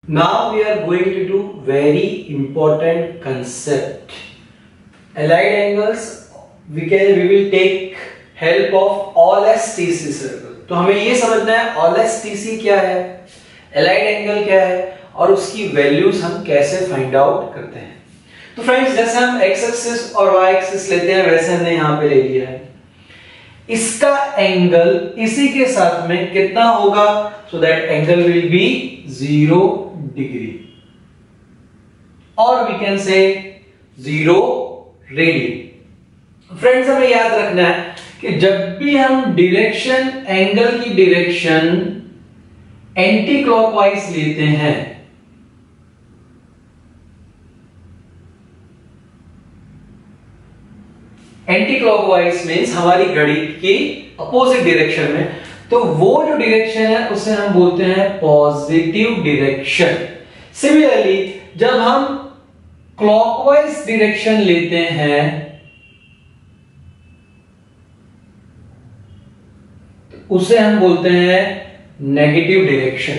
Now we are going to do very important concept. Allied angles, we will take help of OLSTC circle. तो हमें ये समझना है OLSTC क्या है, Allied angle क्या है और उसकी वैल्यूज हम कैसे फाइंड आउट करते हैं। तो फ्रेंड्स, जैसे हम x एक्सिस और y एक्सिस लेते हैं वैसे हमने यहां पे ले लिया है। इसका एंगल इसी के साथ में कितना होगा, so that angle will be 0 degree और we can say 0 radian. Friends, हमें याद रखना है कि जब भी हम डायरेक्शन, एंगल की डायरेक्शन एंटी क्लॉकवाइज लेते हैं, एंटी क्लॉकवाइज मीन्स हमारी घड़ी की अपोजिट डायरेक्शन में, तो वो जो डायरेक्शन है उसे हम बोलते हैं पॉजिटिव डायरेक्शन। सिमिलरली जब हम क्लॉकवाइज डायरेक्शन लेते हैं तो उसे हम बोलते हैं नेगेटिव डायरेक्शन।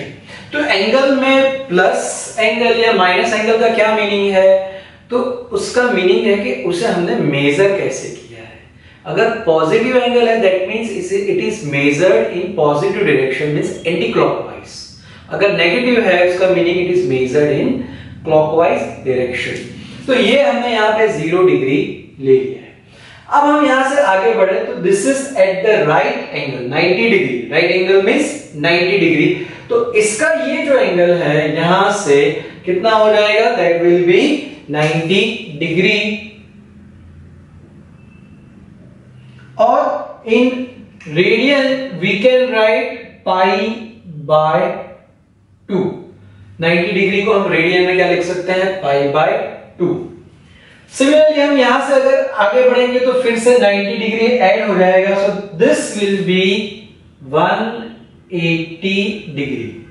तो एंगल में प्लस एंगल या माइनस एंगल का क्या मीनिंग है, तो उसका मीनिंग है कि उसे हमने मेजर कैसे किया है। अगर पॉजिटिव एंगल है that means it is measured in positive direction means anti clockwise. अगर नेगेटिव है उसका meaning it is measured in clockwise direction. तो ये हमने यहां पे 0 डिग्री ले लिया है। अब हम यहां से आगे बढ़े तो this is at the right angle 90 degree. Right angle means 90 degree. तो इसका ये जो एंगल है यहां से कितना हो जाएगा, दैट विल बी 90 डिग्री। और in radian we can write pi by 2। 90 degree को हम रेडियन में क्या लिख सकते हैं, पाई बाय 2। सिमिलरली हम यहां से अगर आगे बढ़ेंगे तो फिर से 90 डिग्री ऐड हो जाएगा, so this will B 180 degree.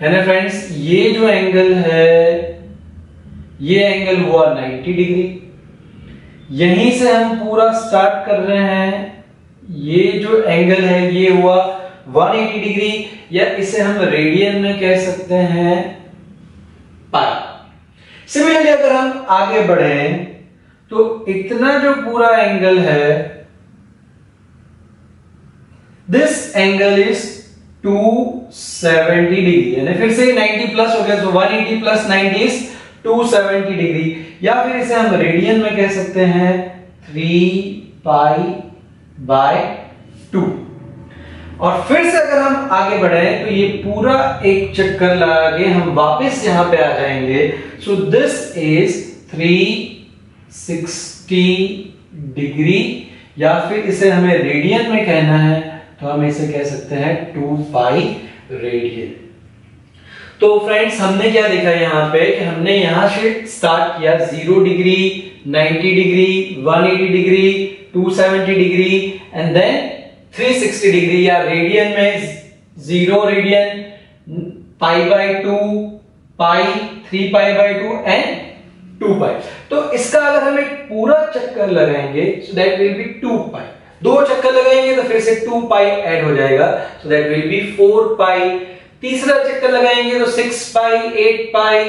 यानी फ्रेंड्स ये जो एंगल है ये एंगल हुआ 90 डिग्री। यहीं से हम पूरा स्टार्ट कर रहे हैं, ये जो एंगल है ये हुआ 180 डिग्री, या इसे हम रेडियन में कह सकते हैं पाई। सिमिलरली अगर हम आगे बढ़े तो इतना जो पूरा एंगल है दिस एंगल इज 270 डिग्री। यानी फिर से 90 प्लस हो गया, तो 180 प्लस 90 इज 270 डिग्री, या फिर इसे हम रेडियन में कह सकते हैं 3 पाई बाय 2। और फिर से अगर हम आगे बढ़े तो ये पूरा एक चक्कर लगा के हम वापस यहां पे आ जाएंगे। सो दिस इज 360 डिग्री, या फिर इसे हमें रेडियन में कहना है तो हम इसे कह सकते हैं 2 पाई रेडियन। तो फ्रेंड्स हमने क्या देखा यहां पे कि हमने यहां से स्टार्ट किया 0 degree, 90 degree, 180 degree, 270 degree and then 360 degree, या रेडियन में 0 radian, pi by 2, pi, 3 pi by 2 and 2 pi. तो इसका अगर हम एक पूरा चक्कर लगाएंगे so that will be 2 pi. 2 चक्कर लगाएंगे तो फिर से 2 पाई ऐड हो जाएगा, सो दैट विल बी 4 पाई। तीसरा चक्कर लगाएंगे तो 6 पाई, 8 पाई,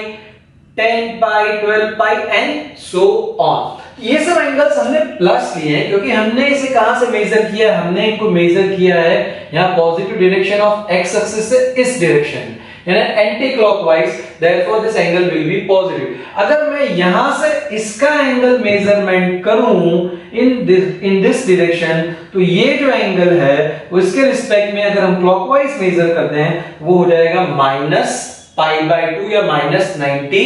10 पाई, 12 पाई एंड सो ऑन। ये सब एंगल्स हमने प्लस लिए हैं क्योंकि हमने इसे कहां से मेजर किया, हमने इनको मेजर किया है यहां positive direction of x axis से इस डायरेक्शन, यानी anti clockwise, therefore this angle will be positive. अगर मैं यहां से इसका एंगल मेजरमेंट करूं इन दिस डायरेक्शन तो ये जो एंगल है वो इसके रिस्पेक्ट में अगर हम क्लॉकवाइज मेजर करते हैं वो हो जाएगा माइनस पाई बाय 2 या माइनस 90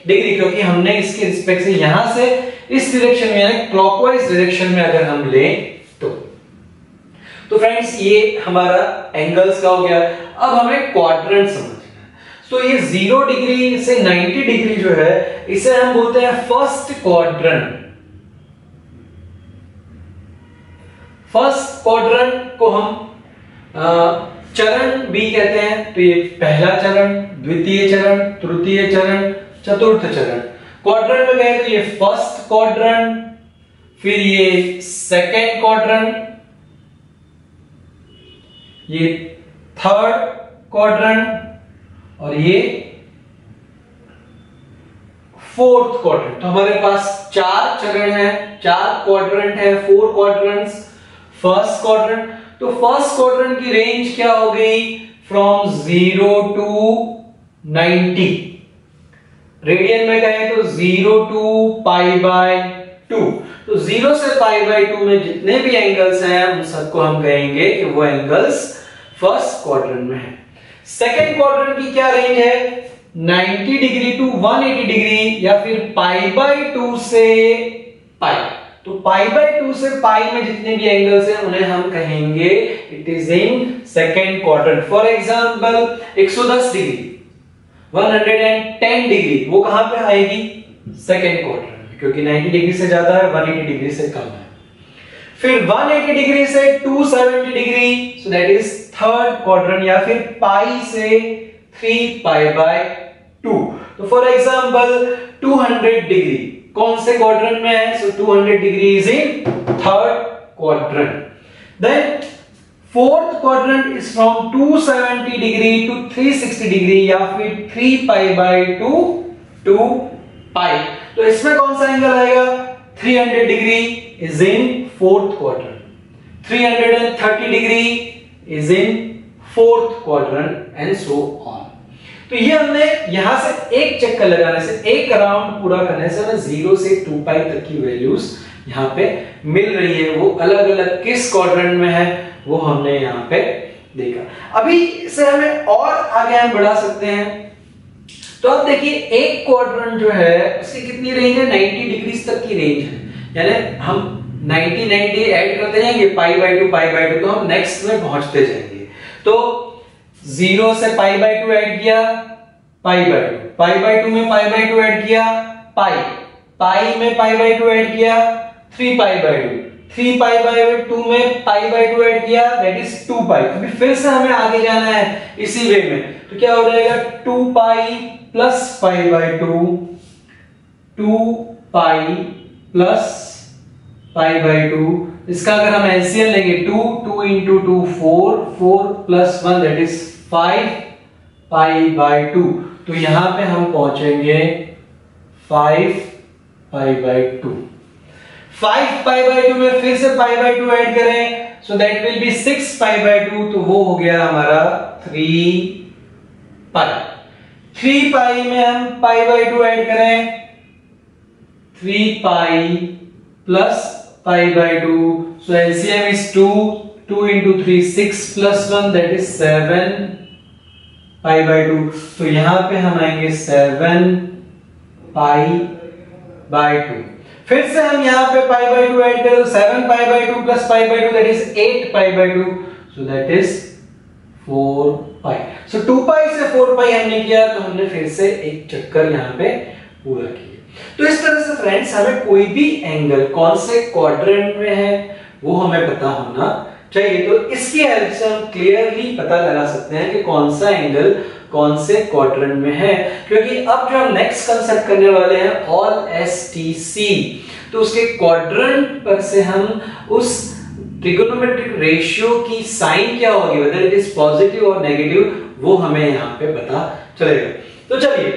डिग्री, क्योंकि हमने इसके रिस्पेक्ट से यहां से इस डायरेक्शन में यानी क्लॉकवाइज डायरेक्शन में अगर हम लें तो फ्रेंड्स ये हमारा एंगल्स का हो गया। अब हमें क्वाड्रेंट समझना है। तो ये 0 डिग्री से 90 डिग्री जो है इसे हम बोलते हैं फर्स्ट क्वाड्रेंट। फर्स्ट क्वाड्रेंट को हम चरण भी कहते हैं। तो ये पहला चरण, द्वितीय चरण, तृतीय चरण, चतुर्थ चरण। क्वाड्रेंट में गए तो ये फर्स्ट क्वाड्रेंट, फिर ये सेकेंड क्वाड्रेंट, ये थर्ड क्वाड्रेंट और ये फोर्थ क्वाड्रेंट। तो हमारे पास 4 चरण है, 4 क्वाड्रेंट है, 4 क्वाड्रेंट्स। फर्स्ट क्वाड्रेंट, तो फर्स्ट क्वाड्रेंट की रेंज क्या हो गई? From 0 to 90। रेडियन में कहें तो 0 टू π/2। तो 0 से π/2 में जितने भी एंगल्स हैं उन सबको हम कहेंगे कि वो एंगल्स फर्स्ट क्वाड्रेंट में है। सेकंड क्वाड्रेंट की क्या रेंज है? 90 डिग्री टू 180 डिग्री, या फिर π/2 से π। तो π/2 से π में जितने भी एंगल्स हैं उन्हें हम कहेंगे it is in second quadrant. For example 110 degree, 110 degree, वो कहां पे आएगी? सेकंड क्वाड्रेंट में, क्योंकि 90 डिग्री से ज्यादा है, 180 डिग्री से कम है। फिर 180 डिग्री से 270 degree, so that is third quadrant, या फिर पाई से 3π/2। तो फॉर एग्जांपल 200 डिग्री कौन से क्वाड्रेंट में है? So 200 degree is in third quadrant. Then fourth quadrant is from 270 degree to 360 degree, या फिर 3π/2 टू π। तो इसमें कौन सा एंगल आएगा? 300 degree is in fourth quadrant, 330 degree is in fourth quadrant, and so on. तो ये हमने यहां से एक चक्कर लगाने से, एक राउंड पूरा करने से हमें 0 से 2π तक की वैल्यूज यहां पे मिल रही है। वो अलग अलग किस क्वाड्रेंट में है वो हमने यहां पे देखा। अभी इसे हमें और आगे हम बढ़ा सकते हैं। तो अब देखिए एक क्वाड्रेंट जो है उसकी कितनी रेंज है? 90 डिग्री तक की रेंज है, यानी हम 90 ऐड करते जाएंगे, π/2 तो हम नेक्स्ट में पहुंचते जाएंगे। तो 0 से π/2 ऐड किया, π/2 में π/2 ऐड किया, पाई में π/2 ऐड किया, 3π/2, 3π/2 में π/2 ऐड किया, दैट इज 2π। अभी फिर से हमें आगे जाना है इसी वे में, तो क्या हो जाएगा? 2π प्लस π/2, 2π प्लस π/2। इसका अगर हम एलसीएम लेंगे 2 into 2 4 प्लस 1 दैट इज 5π/2। तो यहां पे हम पहुंचेंगे 5π/2। 5π/2 में फिर से π/2 ऐड करें, सो दैट विल बी 6π/2। तो वो हो गया हमारा 3π। 3π में हम π/2 ऐड करें, 3π plus π/2, so LCM is 2 into 3 6 plus 1 that is 7 π/2। तो यहां पे हम आएंगे 7 π/2। फिर से हम यहां पे π/2 ऐड करें, तो 7 π/2 plus π/2 that is 8 π/2, so that is 4π। so 2π से 4π हमने किया, तो हमने फिर से एक चक्कर यहां पे पूरा किया। तो इस तरह से फ्रेंड्स हमें कोई भी एंगल कौन से क्वाड्रेंट में है वो हमें पता होना चाहिए। तो इसकी हेल्प से हम क्लियरली पता लगा सकते हैं कि कौन सा एंगल कौन से क्वाड्रेंट में है। क्योंकि अब जो हम नेक्स्ट कंसेप्ट करने वाले हैं ऑल एसटीसी, तो उसके क्वाड्रेंट पर से हम उस ट्रिगोनोमेट्रिक रेशियो की साइन क्या होगी, वेदर इट इज पॉजिटिव और नेगेटिव, वो हमें यहाँ पे पता चलेगा। तो चलिए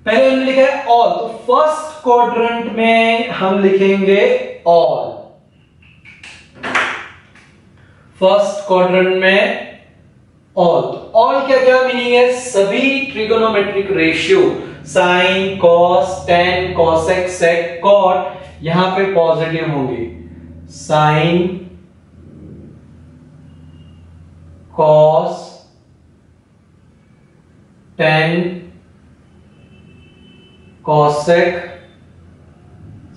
पहले हमने लिखा है ऑल, तो फर्स्ट क्वाड्रेंट में हम लिखेंगे ऑल। फर्स्ट क्वाड्रेंट में ऑल, ऑल क्या क्या मीनिंग है? सभी trigonometric ratio sine, cos, tan, cosec, sec, cot यहां पे पॉजिटिव होंगे। Sine, cos, tan, cosec,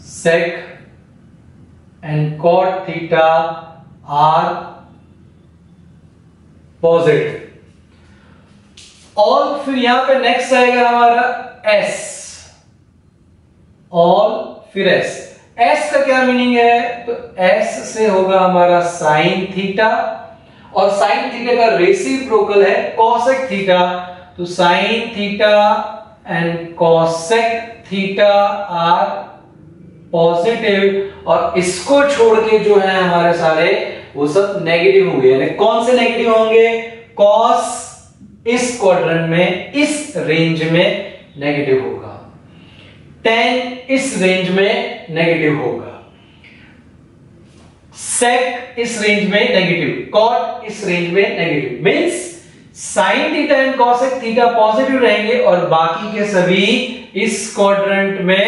sec and cot theta are positive। All, फिर यहां पे नेक्स्ट आएगा हमारा s, ऑल फिर s। s का क्या मीनिंग है? तो s से होगा हमारा साइन थीटा, और साइन थीटा का रेसिप्रोकल है cosec थीटा, तो sine theta and cosec theta are positive, और इसको छोड़ के जो है हमारे सारे वो सब नेगेटिव होंगे। यानी कौन से नेगेटिव होंगे? cos इस क्वाड्रेंट में, इस रेंज में नेगेटिव होगा। tan इस रेंज में नेगेटिव होगा, sec इस रेंज में नेगेटिव, cot इस रेंज में negative, means sin theta and cosec theta positive रहेंगे और बाकी के सभी इस क्वाड्रेंट में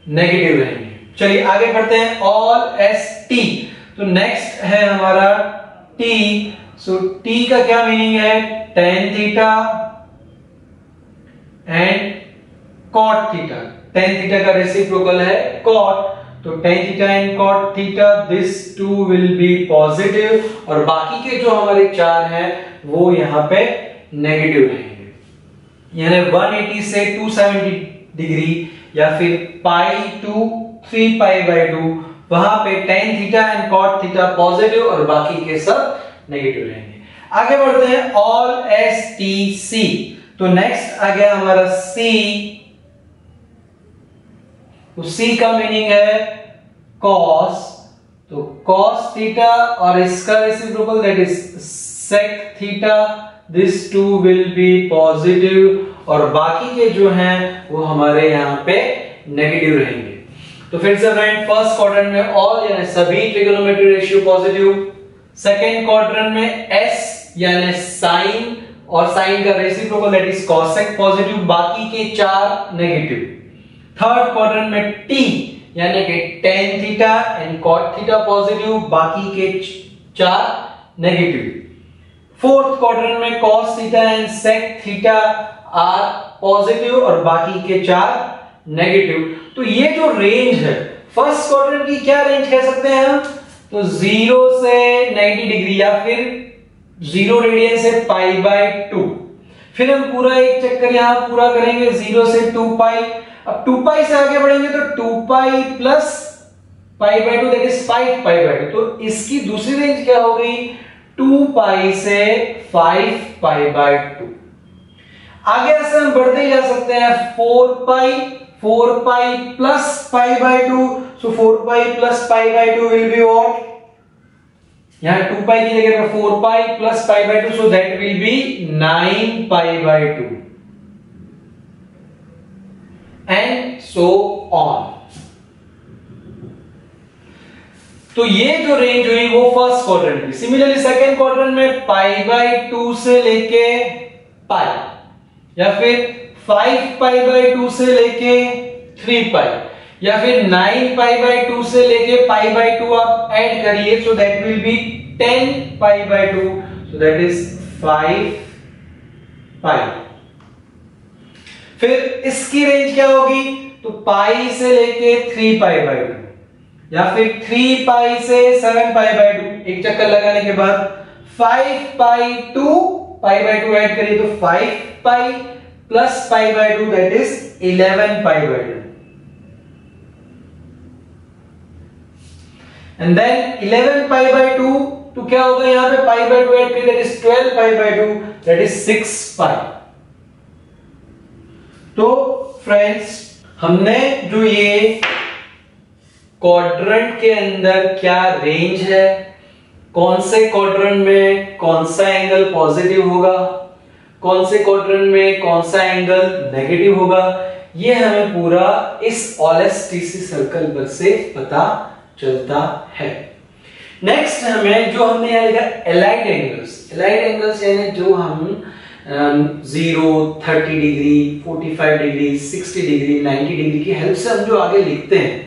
नेगेटिव रहेंगे। चलिए आगे बढ़ते हैं। ऑल एस टी, तो नेक्स्ट है हमारा t, सो t का क्या मीनिंग है, tan theta and cot theta, tan theta का रेसिप्रोकल है cot, तो tan theta and cot theta, this two will be positive और बाकी के जो हमारे चार हैं वो यहां पे नेगेटिव रहेंगे। यानी 180 से 270 डिग्री या फिर पाई टू 3 पाई बाय 2, वहां पे tan theta and cot theta positive और बाकी के सब नेगेटिव रहेंगे। आगे बढ़ते हैं। ऑल एस टी सी, तो नेक्स्ट आ गया हमारा C, तो C का मीनिंग है cos, तो cos थीटा और इसका reciprocal that is sec theta, this two will be positive और बाकी के जो हैं वो हमारे यहाँ पे नेगेटिव रहेंगे। तो फिर से फ्रेंड, फर्स्ट क्वाड्रेंट में ऑल यानी सभी trigonometry ratio positive, second quadrant में S यानी साइन और साइन का reciprocal that is cosec positive, बाकी के चार नेगेटिव। थर्ड क्वाड्रेंट में T यानी कि tan theta and cot theta positive, बाकी के चार नेगेटिव। फोर्थ क्वाड्रेंट में cos theta and sec theta are positive और बाकी के चार नेगेटिव। तो ये जो रेंज है फर्स्ट क्वाड्रेंट की, क्या रेंज कह सकते हैं हम, तो 0 से 90 डिग्री या फिर 0 रेडियन से पाई बाय 2। फिर हम पूरा एक चक्कर यहां पूरा करेंगे 0 से 2 पाई। अब 2 पाई से आगे बढ़ेंगे तो 2 pi plus pi by 2 that is 5 pi by 2। तो इसकी दूसरी रेंज क्या हो गई, 2 पाई से 5 पाई बाय 2। आगे ऐसे हम बढ़ते जा सकते हैं 4 pi plus pi by 2, so 4 pi plus pi by 2 will be what, यहां 2 पाई की जगह पे 4 pi plus pi by 2, so that will B 9 pi by 2 and so on. तो ये जो रेंज हुई वो फर्स्ट क्वाड्रेंट की। सिमिलरली सेकंड क्वाड्रेंट में पाई बाय 2 से लेके पाई या फिर 5 पाई बाय 2 से लेके 3 पाई या फिर 9 पाई बाय 2 से लेके पाई बाय 2 आप ऐड करिए, सो that will B 10 pi by 2, so that is 5 पाई। फिर इसकी रेंज क्या होगी, तो पाई से लेके 3 पाई बाय 2 या फिर 3 पाई से 7 पाई बाय 2, एक चक्कर लगाने के बाद 5 पाई 2 पाई बाय 2 ऐड करिए तो 5 pi plus pi by 2 that is 11 pi by 2 and then 11 pi by 2, तो क्या होगा यहां पे पाई बाय 2 ऐड करिए that is 12 pi by 2 that is 6 pi. तो फ्रेंड्स, हमने जो ये क्वाड्रेंट के अंदर क्या रेंज है, कौन से क्वाड्रेंट में कौन सा एंगल पॉजिटिव होगा, कौन से क्वाड्रेंट में कौन सा एंगल नेगेटिव होगा, ये हमें पूरा इस OLSTC सर्कल पर से पता चलता है। नेक्स्ट हमें जो हमने यहां लिखा एलाइड एंगल्स यानी जो हम 0, 30 डिग्री, 45 डिग्री, 60 डिग्री, 90 डिग्री की हेल्प से हम जो आगे लिखते हैं,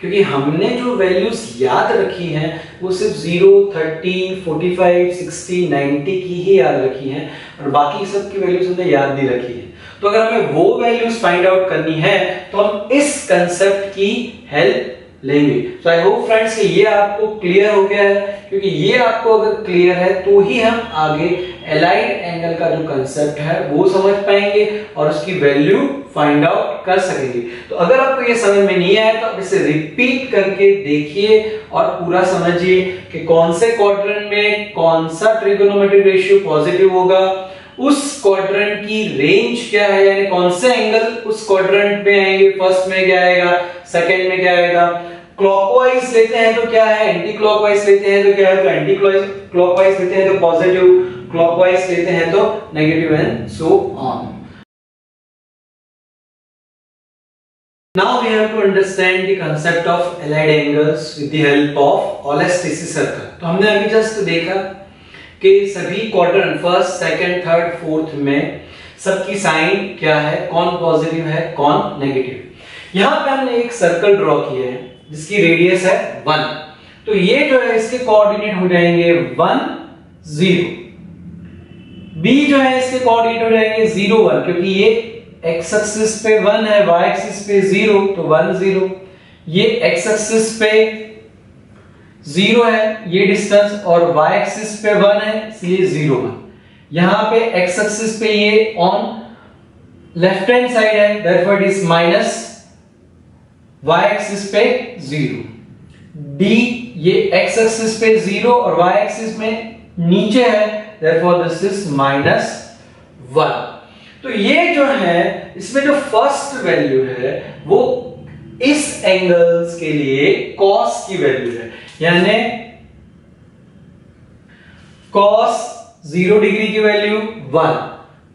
क्योंकि हमने जो वैल्यूज याद रखी हैं वो सिर्फ 0, 30, 45, 60, 90 की ही याद रखी हैं और बाकी सब की वैल्यूज हमने याद नहीं रखी है। तो अगर हमें वो वैल्यूज फाइंड आउट करनी है तो हम इस कंसेप्ट की हेल्प लेंगे। सो आई होप फ्रेंड्स कि ये आपको क्लियर हो गया है, क्योंकि ये आपको अगर क्लियर है तो ही हम आगे एलाइड एंगल का जो कंसेप्ट है वो समझ पाएंगे और उसकी वैल्यू फाइंड आउट कर सकेंगे। तो अगर आपको ये समझ में नहीं आया तो आप इसे रिपीट करके देखिए और पूरा समझिए कि कौन से क्वाड्रेंट में कौन सा ट्रिगोनोमेट्रिक रेशियो पॉजिटिव होगा, उस क्वाड्रेंट की रेंज क्या है, यानी कौन से एंगल उस क्वाड्रेंट में आएंगे, फर्स्ट में क्या आएगा, सेकंड में क्या आएगा, क्लॉकवाइज लेते हैं तो क्या है, एंटी क्लॉकवाइज लेते हैं तो क्या है, तो एंटी क्लॉकवाइज लेते हैं तो पॉजिटिव, क्लॉकवाइज लेते हैं तो negative and so on. Now we have to understand the concept of allied angles with the help of Euler's thesis circle. तो हमने अभी जस्ट देखा कि सभी quadrant first, second, third, fourth में सबकी साइन क्या है, कौन पॉजिटिव है, कौन नेगेटिव। यहाँ पे हमने एक सर्कल ड्रॉ किया है जिसकी रेडियस है 1। तो ये जो है इसके कोऑर्डिनेट हो जाएंगे 1, 0। बी जो है इसके कोऑर्डिनेट हो जाएंगे 0, 1, क्योंकि ये x एक्सिस पे 1 है, y एक्सिस पे 0, तो 1, 0। ये x एक्सिस पे 0 है ये डिस्टेंस, और y एक्सिस पे 1 है इसलिए 0, 1। यहां पे x एक्सिस पे ये ऑन लेफ्ट हैंड साइड है, therefore it is minus, y axis पे 0। d ये x एक्सिस पे 0 और y एक्सिस में नीचे है, देयरफॉर दिस इज माइनस 1। तो ये जो है इसमें जो फर्स्ट वैल्यू है वो इस एंगल्स के लिए cos की वैल्यू है, यानी cos 0 डिग्री की वैल्यू 1,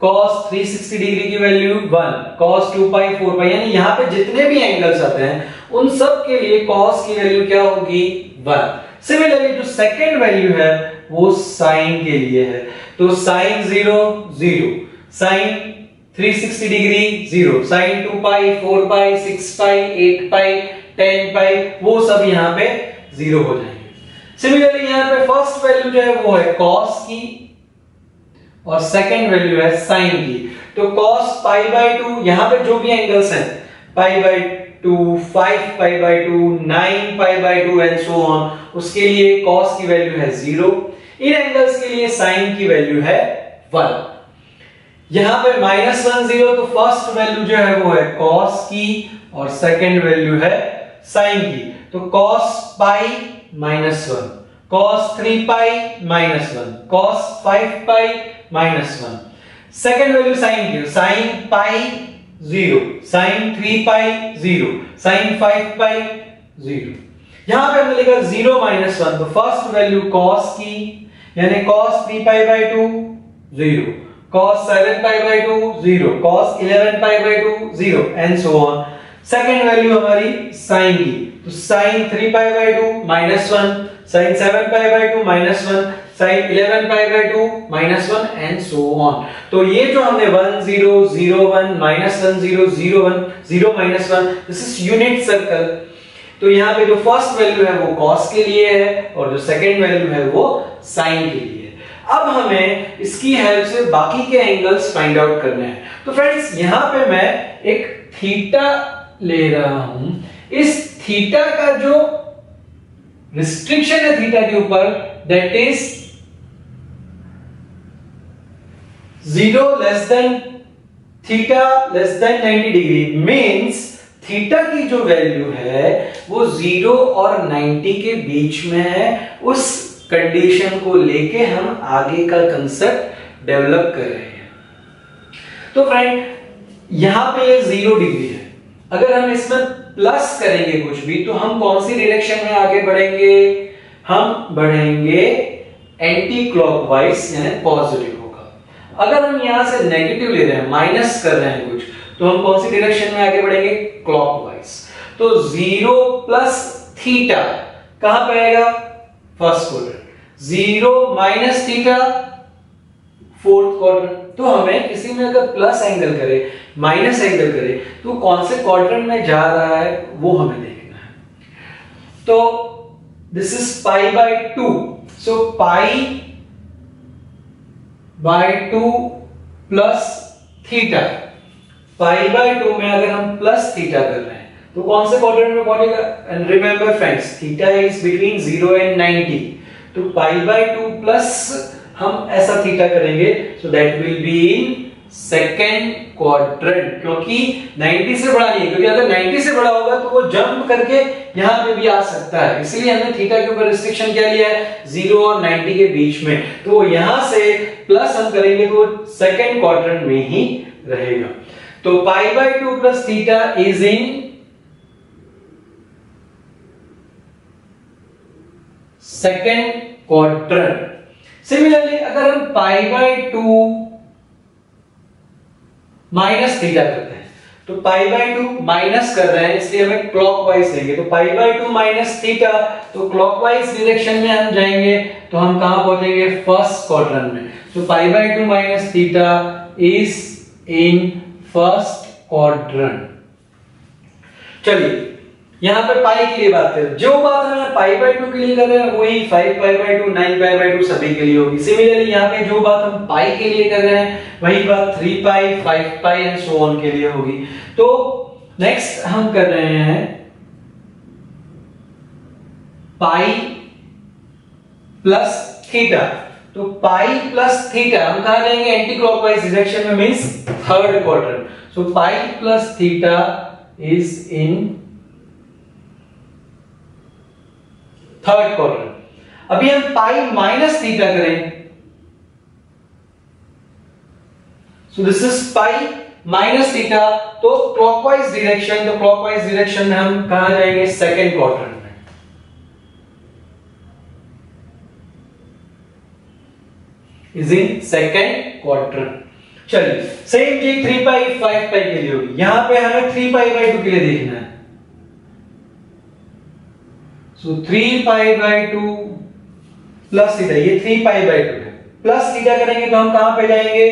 cos 360 डिग्री की वैल्यू 1, cos 2 पाई 4 पाई, यानी यहां पे जितने भी एंगल्स आते हैं उन सब के लिए cos की वैल्यू क्या होगी 1। सिमिलरली जो सेकंड वैल्यू है वो sin के लिए है, तो sin 0 0, sin 360 डिग्री 0, sin 2 पाई 4 पाई 6 पाई 8 पाई 10 पाई वो सब यहाँ पे 0 हो जाएंगे। सिमिलरली यहाँ पे फर्स्ट वैल्यू जो है वो है cos की और सेकंड वैल्यू है sin की। तो cos पाई बाय 2, यहाँ पे जो भी एंगल्स हैं पाई by 2, 5 pi by 2, 9 pi by 2 and so on, उसके लिए cos की वैल्यू है 0। इन एंगल्स के लिए sin की वैल्यू है 1। यहां पे -1, 0, तो फर्स्ट वैल्यू जो है वो है cos की और सेकंड वैल्यू है sin की। तो cos पाई -1, cos 3 पाई -1, cos 5 पाई -1। सेकंड वैल्यू sin की, sin पाई 0, sin 3 पाई 0, sin 5 पाई 0। यहां पे हमने लिखा 0 -1, तो फर्स्ट वैल्यू cos की यानी cos 3 pi by 2 0, cos 7 pi by 2 0, cos 11 pi by 2 0 and so on। Second value हमारी sin की, तो sin 3 pi by 2 -1, sin 7 pi by 2 -1, sin 11 pi by 2 -1 and so on। तो ये जो हमने 1 0 0 1 -1 0 0 1 0 -1, दिस इज यूनिट सर्कल। तो यहाँ पे जो फर्स्ट वैल्यू है वो cos के लिए है और जो सेकंड वैल्यू है वो sin के लिए। अब हमें इसकी हेल्प से बाकी के एंगल्स फाइंड आउट करने हैं। तो फ्रेंड्स यहां पे मैं एक थीटा ले रहा हूं, इस थीटा का जो रिस्ट्रिक्शन है थीटा के ऊपर that is 0 less than theta less than 90 degree, means theta की जो वैल्यू है वो 0 और 90 के बीच में है। उस कंडीशन को लेके हम आगे का कंसेप्ट डेवलप कर रहे हैं। तो फ्रेंड यहां पे ये 0 डिग्री है, अगर हम इसमें प्लस करेंगे कुछ भी तो हम कौन सी डायरेक्शन में आगे बढ़ेंगे, हम बढ़ेंगे एंटी क्लॉकवाइज यानी पॉजिटिव होगा। अगर हम यहां से नेगेटिव ले रहे हैं, माइनस कर रहे हैं कुछ, तो हम कौन सी डायरेक्शन में आगे बढ़ेंगे, क्लॉकवाइज। तो 0 प्लस थीटा कहां पे आएगा, first quadrant, 0 minus theta fourth quadrant. तो हमें किसी में अगर प्लस एंगल करे माइनस एंगल करे तो कौन से क्वाड्रेंट में जा रहा है वो हमें देखना है। तो this is pi by 2, so pi by 2 plus theta, pi by 2 में अगर हम प्लस थीटा कर रहे हैं तो कौन से क्वाड्रेंट में पहुंचेगा, and remember friends theta is between 0 and 90, तो पाई बाय 2 प्लस हम ऐसा थीटा करेंगे, सो that will be in second quadrant, क्योंकि 90 से बड़ा नहीं, क्योंकि अगर 90 से बड़ा होगा तो वो जंप करके यहां पे भी आ सकता है, इसलिए हमने थीटा के ऊपर रिस्ट्रिक्शन क्या लिया है, 0 और 90 के बीच में। तो यहां से प्लस हम करेंगे तो सेकंड क्वाड्रेंट में ही रहेगा। तो पाई by 2 plus theta is in second quadrant. Similarly अगर हम पाई बाय 2 माइनस थीटा करते हैं तो पाई बाय 2 माइनस कर रहे हैं इसलिए हमें क्लॉकवाइज लेंगे। तो पाई बाय 2 माइनस थीटा, तो क्लॉकवाइज डायरेक्शन में हम जाएंगे तो हम कहां पहुंचेंगे? फर्स्ट क्वाड्रेंट में। तो पाई by 2 minus theta is in first quadrant. चलिए यहां पे पाई के लिए बात करें, जो बात हम पाई बाय 2 के लिए कर रहे हैं वही 5 पाई बाय 2 9 पाई बाय 2 सभी के लिए होगी। सिमिलरली यहां पे जो बात हम पाई के लिए कर रहे हैं वही बात 3 पाई 5 पाई एंड सो ऑन के लिए होगी। तो नेक्स्ट हम कर रहे हैं पाई प्लस थीटा। तो पाई प्लस थीटा हम कहां जाएंगे? एंटी क्लॉकवाइज डायरेक्शन में, means third quadrant. So pi plus theta is in third quadrant. अभी हम पाई माइनस थीटा करें, सो this is pi minus theta. तो क्लॉकवाइज डायरेक्शन, तो क्लॉकवाइज डायरेक्शन में हम कहां जाएंगे? सेकंड क्वाड्रेंट में। Is in second quadrant. चलिए सेम चीज 3 पाई 5 पाई के लिए होगी। यहां पे हमें 3 पाई बाय 2 के लिए देखना है। सो 3 पाई बाय 2 प्लस थीटा, ये 3 पाई बाय 2 है, प्लस थीटा करेंगे तो हम कहां पे जाएंगे?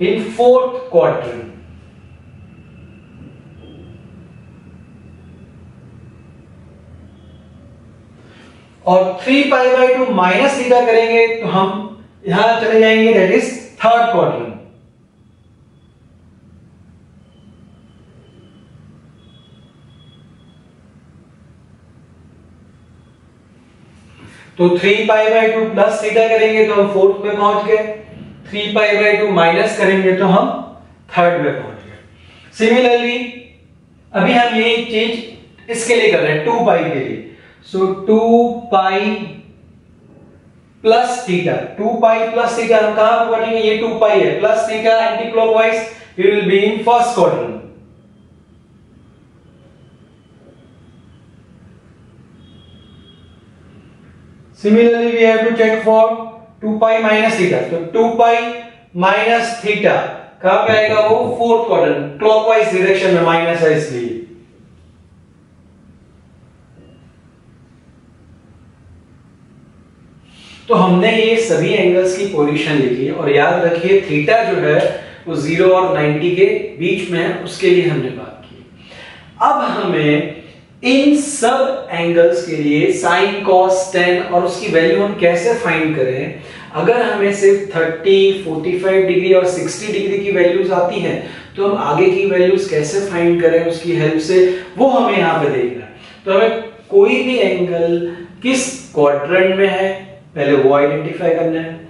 In fourth quadrant. और 3 पाई बाय 2 माइनस थीटा करेंगे तो हम यहां चले जाएंगे, दैट इज थर्ड क्वाड्रेंट। तो 3 पाई बाय 2 प्लस थीटा करेंगे तो हम फोर्थ में पहुंच गए, 3 पाई बाय 2 माइनस करेंगे तो हम थर्ड में पहुंच गए। सिमिलरली अभी हम यही चीज इसके लिए कर रहे हैं 2 पाई के लिए। So 2 pi plus theta, 2 pi plus theta हम कहां पर पढ़ेंगे? ये 2 पाई है, plus theta anti clockwise, we will be in first quadrant. Similarly, we have to check for 2 pi minus theta. तो 2 pi minus theta कहां पे आएगा? वो फोर्थ क्वाड्रेंट, क्लॉकवाइज डायरेक्शन में, माइनस है इसलिए। तो हमने ये सभी एंगल्स की पोजीशन लिखी और याद रखिए थीटा जो है वो 0 और 90 के बीच में है, उसके लिए हमने बात की। अब हमें इन सब एंगल्स के लिए साइन, कॉस, टेन और उसकी वैल्यू हम कैसे फाइंड करें? अगर हमें सिर्फ 30, 45 डिग्री और 60 डिग्री की वैल्यूज आती हैं तो हम आगे की वैल्यूज कैसे फाइंड करें उसकी हेल्प से, वो हमें यहाँ पे देखना है। तो हमें कोई भी एंगल किस क्वाड्रेंट में है पहले वो आइडेंटिफाई करना है,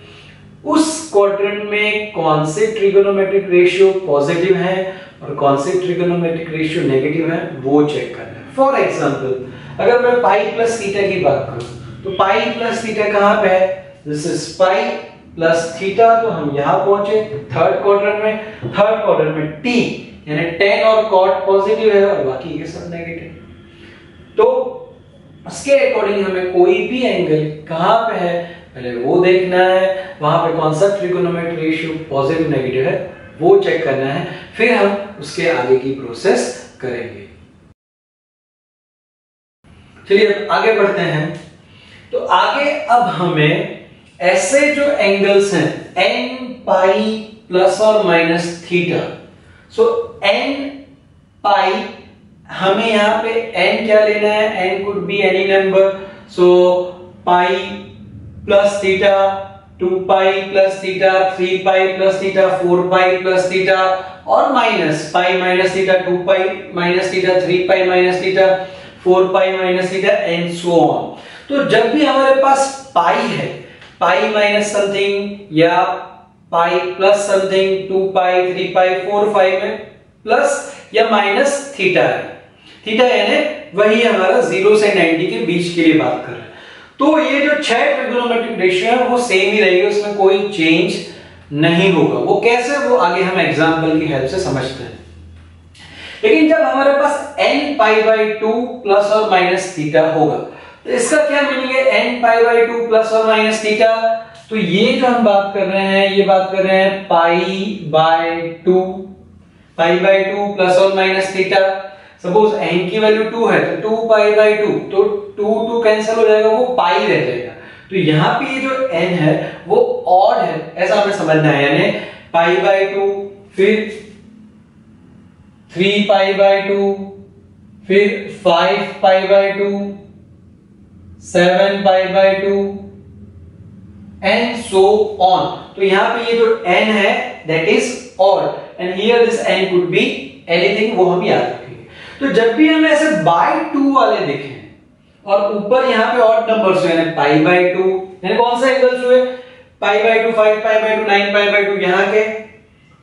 उस क्वाड्रेंट में कौन से ट्रिगोनोमेट्रिक रेशियो पॉजिटिव है और कौन से ट्रिगोनोमेट्रिक रेशियो नेगेटिव है वो चेक करना है। फॉर एग्जांपल अगर मैं पाई प्लस थीटा की बात करूं तो पाई प्लस थीटा कहां पे है? This is pi plus theta, तो हम यहां पहुंचे थर्ड क्वाड्रेंट में। थर्ड क्वाड्रेंट में टी यानी टेन और कॉट पॉजिटिव है और बाकी ये सब नेगेटिव। तो उसके अकॉर्डिंग हमें कोई भी एंगल कहां पे है पहले वो देखना है, वहां पे कौन सा ट्रिगोनोमेट्रिक रेशियो पॉजिटिव नेगेटिव है वो चेक करना है, फिर हम उसके आगे की प्रोसेस करेंगे। चलिए अब आगे बढ़ते हैं। तो आगे अब हमें ऐसे जो एंगल्स हैं n पाई प्लस और minus theta, so n pi हमें यहां पे n क्या लेना है? n could be any number, so pi plus theta, 2 pi plus theta, 3 pi plus theta, 4 pi plus theta और minus pi minus theta, 2 pi minus theta, 3 pi minus theta, 4 pi minus theta and so on. तो जब भी हमारे पास पाई है, pi minus something या पाई plus something, 2 pi, 3 पाई, 4 पाई में plus या minus theta है, थीटा यानी वही हमारा 0 से 90 के बीच के लिए बात कर रहे हैं। तो ये जो 6 ट्रिगोनोमेट्रिक रेशियो है वो सेम ही रहेगी, उसमें कोई चेंज नहीं होगा। वो कैसे, वो आगे हम एग्जांपल की हेल्प से समझते हैं। लेकिन जब हमारे पास n पाई बाई 2 प्लस और माइनस थीटा होगा तो इसका क्या मीनिंग है? n पाई बाई 2 प्लस और माइनस थीटा, तो ये जो हम बात कर रहे हैं ये बात कर रहे हैं पाई बाय 2 पाई बाय 2 प्लस और माइनस थीटा। सपोज n की वैल्यू 2 है तो 2 पाई बाय 2, तो 2 कैंसिल हो जाएगा, वो पाई रह जाएगा। तो यहाँ पे ये जो n है वो ऑड है, ऐसा हमें समझना है। यानी पाई बाय 2, फिर 3 पाई बाय 2, फिर 5 pi by 2, 7 pi by 2 and so on. तो यहाँ पे ये जो n है that is odd and here this n could be anything, वो हम याद रखेंगे। तो जब भी हम ऐसे बाय 2 वाले देखें और ऊपर यहाँ पे ऑड नंबर्स हुए, यानी पाई बाय 2, यानी कौन सा एंगल्स हुए, पाई by 2, 5 pi by 2, 9 pi by 2, यहाँ के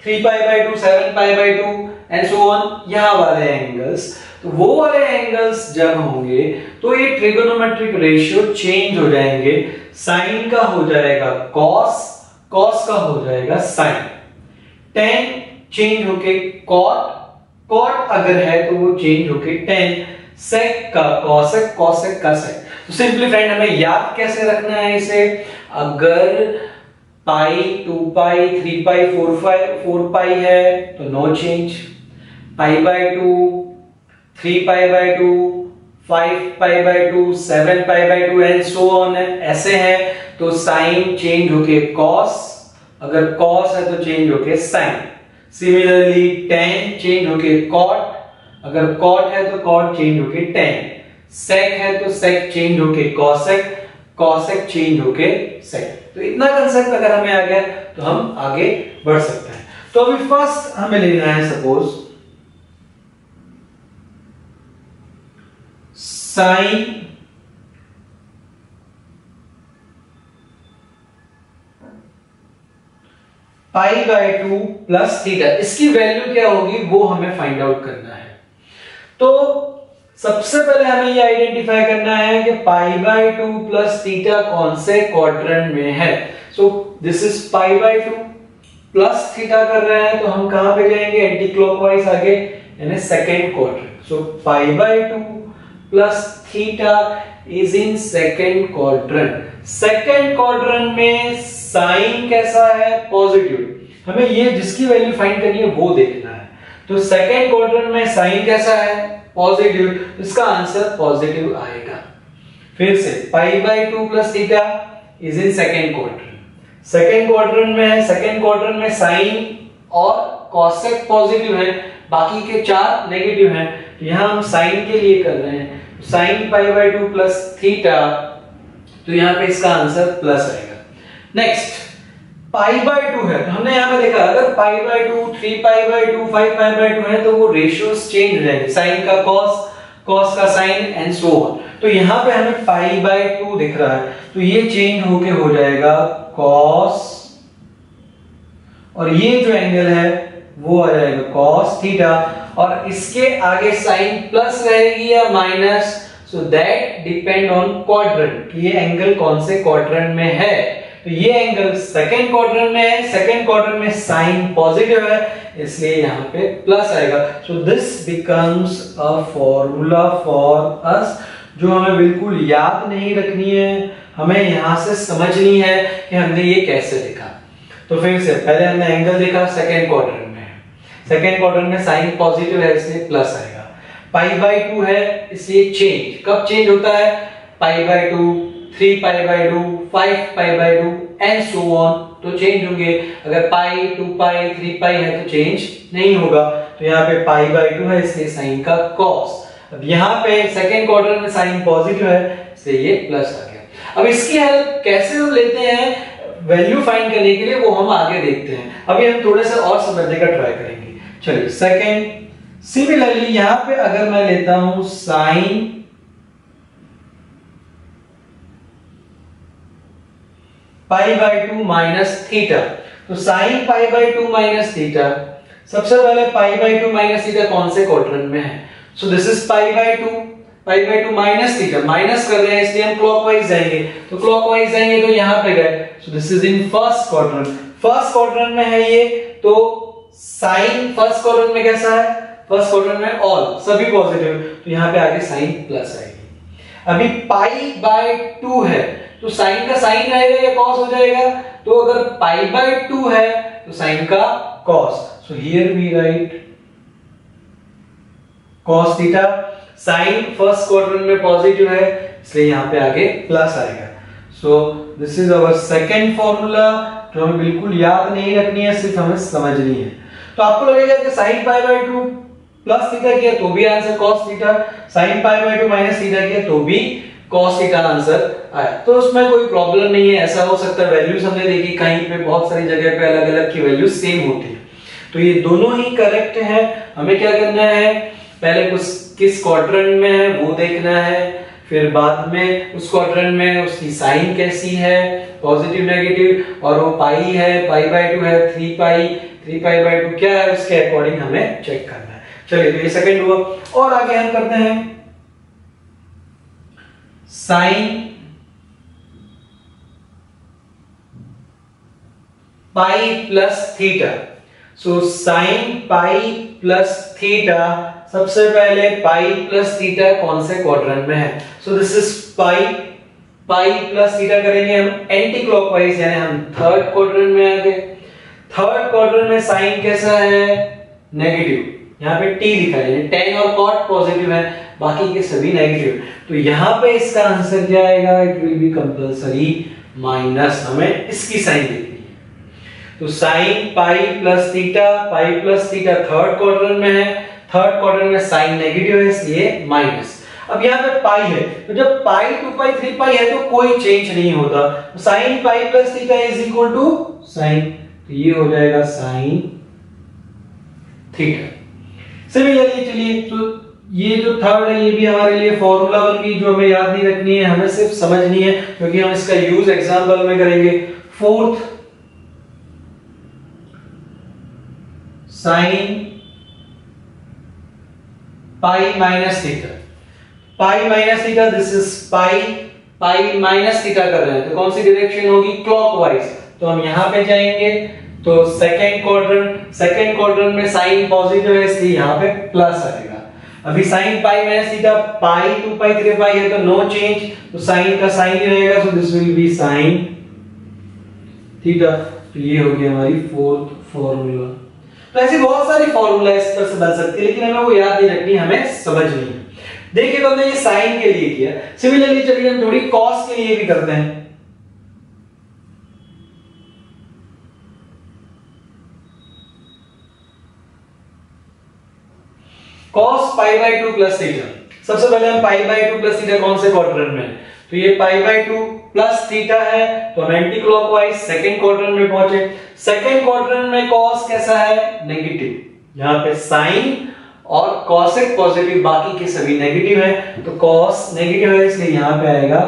3 pi by 2, 7 pi by 2 and so on, यहाँ वाले एंगल्स। तो वो वाले एंगल्स जब होंगे तो ये ट्रिगोनोमेट्रिक रेशियो चेंज हो जाएंगे, साइन का हो जाएगा कॉस, कॉस का हो जाएगा साइन, टेन चेंज होके कॉट, कॉट अगर है तो वो चेंज होके टेन, सेक का कॉसेक, कॉसेक का सेक। तो सिंपली फ्रेंड हमें याद कैसे रखना है इसे, अगर पाई 2 पाई 3 पाई 4 पाई है तो no change, pi by 2 3 pi by 2 5 pi by 2 7 pi by 2 and so on ऐसे है तो साइन चेंज होके कॉस, अगर कॉस है तो चेंज होके साइन। सिमिलरली टेन चेंज होके कॉट, अगर कॉट है तो कॉट चेंज होके टेन, सेक है तो सेक चेंज होके कॉसेक, कॉसेक चेंज होके सेक। तो इतना कंसेप्ट अगर हमें आ गया तो हम आगे बढ़ सकते हैं। तो अभी फर्स्ट हमें लेना है suppose sign pi by 2 plus theta, इसकी वैल्यू क्या होगी वो हमें फाइंड आउट करना है। तो सबसे पहले हमें ये आइडेंटिफाई करना है कि पाई बाय 2 प्लस थीटा कौन से क्वाड्रेंट में है। So this is pi by 2 plus theta कर रहे हैं तो हम कहां पे जाएंगे, एंटी क्लॉकवाइज आगे, यानी second quadrant. So pi by 2 plus theta is in second quadrant. Second quadrant में साइन कैसा है, पॉजिटिव। हमें ये जिसकी वैल्यू फाइंड करनी है वो देखना है। तो सेकंड क्वाड्रेंट में साइन कैसा है, पॉजिटिव, इसका आंसर पॉजिटिव आएगा। फिर से पाई by 2 plus theta is in second quadrant. Second quadrant में है, सेकंड क्वाड्रेंट में साइन और कॉसेक पॉजिटिव है, बाकी के 4 नेगेटिव हैं। तो यहां हम साइन के लिए कर रहे हैं, sign pi by 2 plus theta, तो यहां पे इसका आंसर प्लस आएगा। नेक्स्ट पाई बाय 2 है तो हमने यहां पे देखा अगर पाई by 2 3 pi by 2 5 pi by 2 है तो वो रेशियोस चेंज हो जाएंगे, साइन का कॉस, कॉस का साइन एंड सो ऑन। तो यहां पे हमें पाई बाय 2 दिख रहा है तो ये चेंज होके हो जाएगा कॉस, और ये जो एंगल है वो आ जाएगा कॉस थीटा, और इसके आगे साइन प्लस रहेगी या minus, so that depend on quadrant, ये एंगल कौन से क्वाड्रेंट में है। तो ये एंगल सेकंड क्वाड्रेंट में है, सेकंड क्वाड्रेंट में साइन पॉजिटिव है इसलिए यहां पे प्लस आएगा। So this becomes a formula for us, जो हमें बिल्कुल याद नहीं रखनी है, हमें यहां से समझनी है कि हमने ये कैसे लिखा। तो फिर से पहले हमने एंगल देखा सेकंड क्वाड्रेंट में, सेकंड क्वाड्रेंट में साइन पॉजिटिव है इसलिए प्लस आएगा, पाई बाय 2 है इसलिए चेंज, कब चेंज होता है, पाई by 2 3 pi by 2 5 pi by 2 and so on, तो चेंज होंगे। अगर पाई 2 पाई 3 पाई है तो चेंज नहीं होगा। तो यहाँ पे पाई बाय 2 है इसलिए साइन का कॉस, अब यहाँ पे सेकंड क्वाड्रेंट में साइन पॉजिटिव है इसलिए ये प्लस आ गया। अब इसकी हेल्प कैसे हम लेते हैं वैल्यू फाइंड करने के लिए वो हम आगे देखते हैं, अभी हम थोड़े से और समझने का ट्राई करेंगे। चलिए सेकंड, सिमिलरली यहाँ पे अगर मैं लेता हूं sine pi by 2 minus theta, तो sine pi by 2 minus theta, सबसे पहले पाई बाय 2 माइनस थीटा कौन से क्वाड्रेंट में है, so this is pi by 2 minus theta, minus कर रहे हैं इसलिए हम क्लॉकवाइज जाएंगे, तो क्लॉकवाइज जाएंगे तो यहां पे गए, सो this is in first quadrant, first quadrant में है ये, तो साइन फर्स्ट क्वाड्रेंट में कैसा है, फर्स्ट क्वाड्रेंट में ऑल सभी पॉजिटिव, तो यहां पे आगे साइन प्लस आएगी। अभी पाई बाय 2 है तो साइन का साइन रहेगा या कॉस हो जाएगा, तो अगर पाई बाय 2 है तो साइन का cos, so here we write cos theta, sine first quadrant में पॉजिटिव है इसलिए यहाँ पे आगे प्लस आएगा। So this is our second formula जो हमें बिल्कुल याद नहीं रखनी है, सिर्फ हमें समझनी है। तो आपको लगेगा कि sin pi by 2 plus theta किया तो भी answer cos theta, sin pi by 2 minus theta किया तो भी cos थीटा आंसर आया। तो उसमें कोई प्रॉब्लम नहीं है, ऐसा हो सकता है वैल्यूज हमने देखी कहीं पे बहुत सारी जगह पे अलग अलग की वैल्यू सेम होती है, तो ये दोनों ही करेक्ट है। हमें क्या करना है, पहले कुछ किस क्वाड्रेंट में है वो देखना है, फिर बाद में उस क्वाड्रेंट में उसकी साइन कैसी है, पॉजिटिव नेगेटिव, और वो पाई है, पाई बाय 2 है, 3 पाई बाय 2 क्या है उसके अकॉर्डिंग हमें चेक करना है। चलिए तो ये सेकंड हुआ, और आगे हम करते हैं sign pi plus theta. So sine pi plus theta, सबसे पहले पाई प्लस थीटा कौन से क्वाड्रेंट में है, so this is pi plus theta करेंगे हम एंटी क्लॉकवाइज, यानी हम थर्ड क्वाड्रेंट में आ गए। थर्ड क्वाड्रेंट में साइन कैसा है, नेगेटिव, यहाँ पे t लिखा है, यानी tan और cot पॉजिटिव है, बाकी के सभी नेगेटिव। तो यहाँ पे इसका आंसर क्या आएगा, it will be compulsory minus, हमें इसकी साइन देखनी है। तो sine pi plus theta third quadrant में है, थर्ड क्वाड्रेंट में साइन नेगेटिव है इसलिए माइनस। अब यहाँ पे पाई है, तो जब पाई 2 पाई 3 पाई है तो कोई चेंज नहीं होता, तो sine pi plus theta is equal to sine, तो ये हो जाएगा साइन थीटा। सिमिलरली चलिए, तो ये जो थर्ड है ये भी हमारे लिए फॉर्मूला बन गई जो हमें याद नहीं रखनी है, हमें सिर्फ समझनी है क्योंकि हम इसका यूज एग्जांपल में करेंगे। Fourth sine pi minus theta, pi minus theta, this is pi minus theta कर रहे हैं तो कौन सी डायरेक्शन होगी, क्लॉकवाइज। तो हम यहां पे जाएंगे, तो सेकंड क्वाड्रेंट में साइन पॉजिटिव है इसलिए यहां पे प्लस आएगा। अभी साइन पाई माइनस थीटा, पाई 2 पाई 3 पाई है तो नो चेंज, तो साइन का साइन ही रहेगा, सो this will B sine theta. तो ये हो गई हमारी फोर्थ फॉर्मूला। तो ऐसी बहुत सारी फॉर्मूला इस तरह से बन सकती है, लेकिन हमें वो याद नहीं रखनी, हमें समझनी है। देखिए तो हमने ये साइन के लिए किया, सिमिलरली चलिए हम थोड़ी कॉस के लिए भी करते हैं। cos pi by 2 plus theta, सबसे पहले हम पाई बाय 2 प्लस थीटा कौन से क्वाड्रेंट में है, तो ये पाई बाय 2 प्लस थीटा है, तो हम एंटी क्लॉकवाइज सेकंड क्वाड्रेंट में पहुंचे। सेकंड क्वाड्रेंट में cos कैसा है, नेगेटिव, यहां पे साइन और cosec पॉजिटिव, बाकी के सभी नेगेटिव है, तो cos नेगेटिव है इसलिए यहां पे आएगा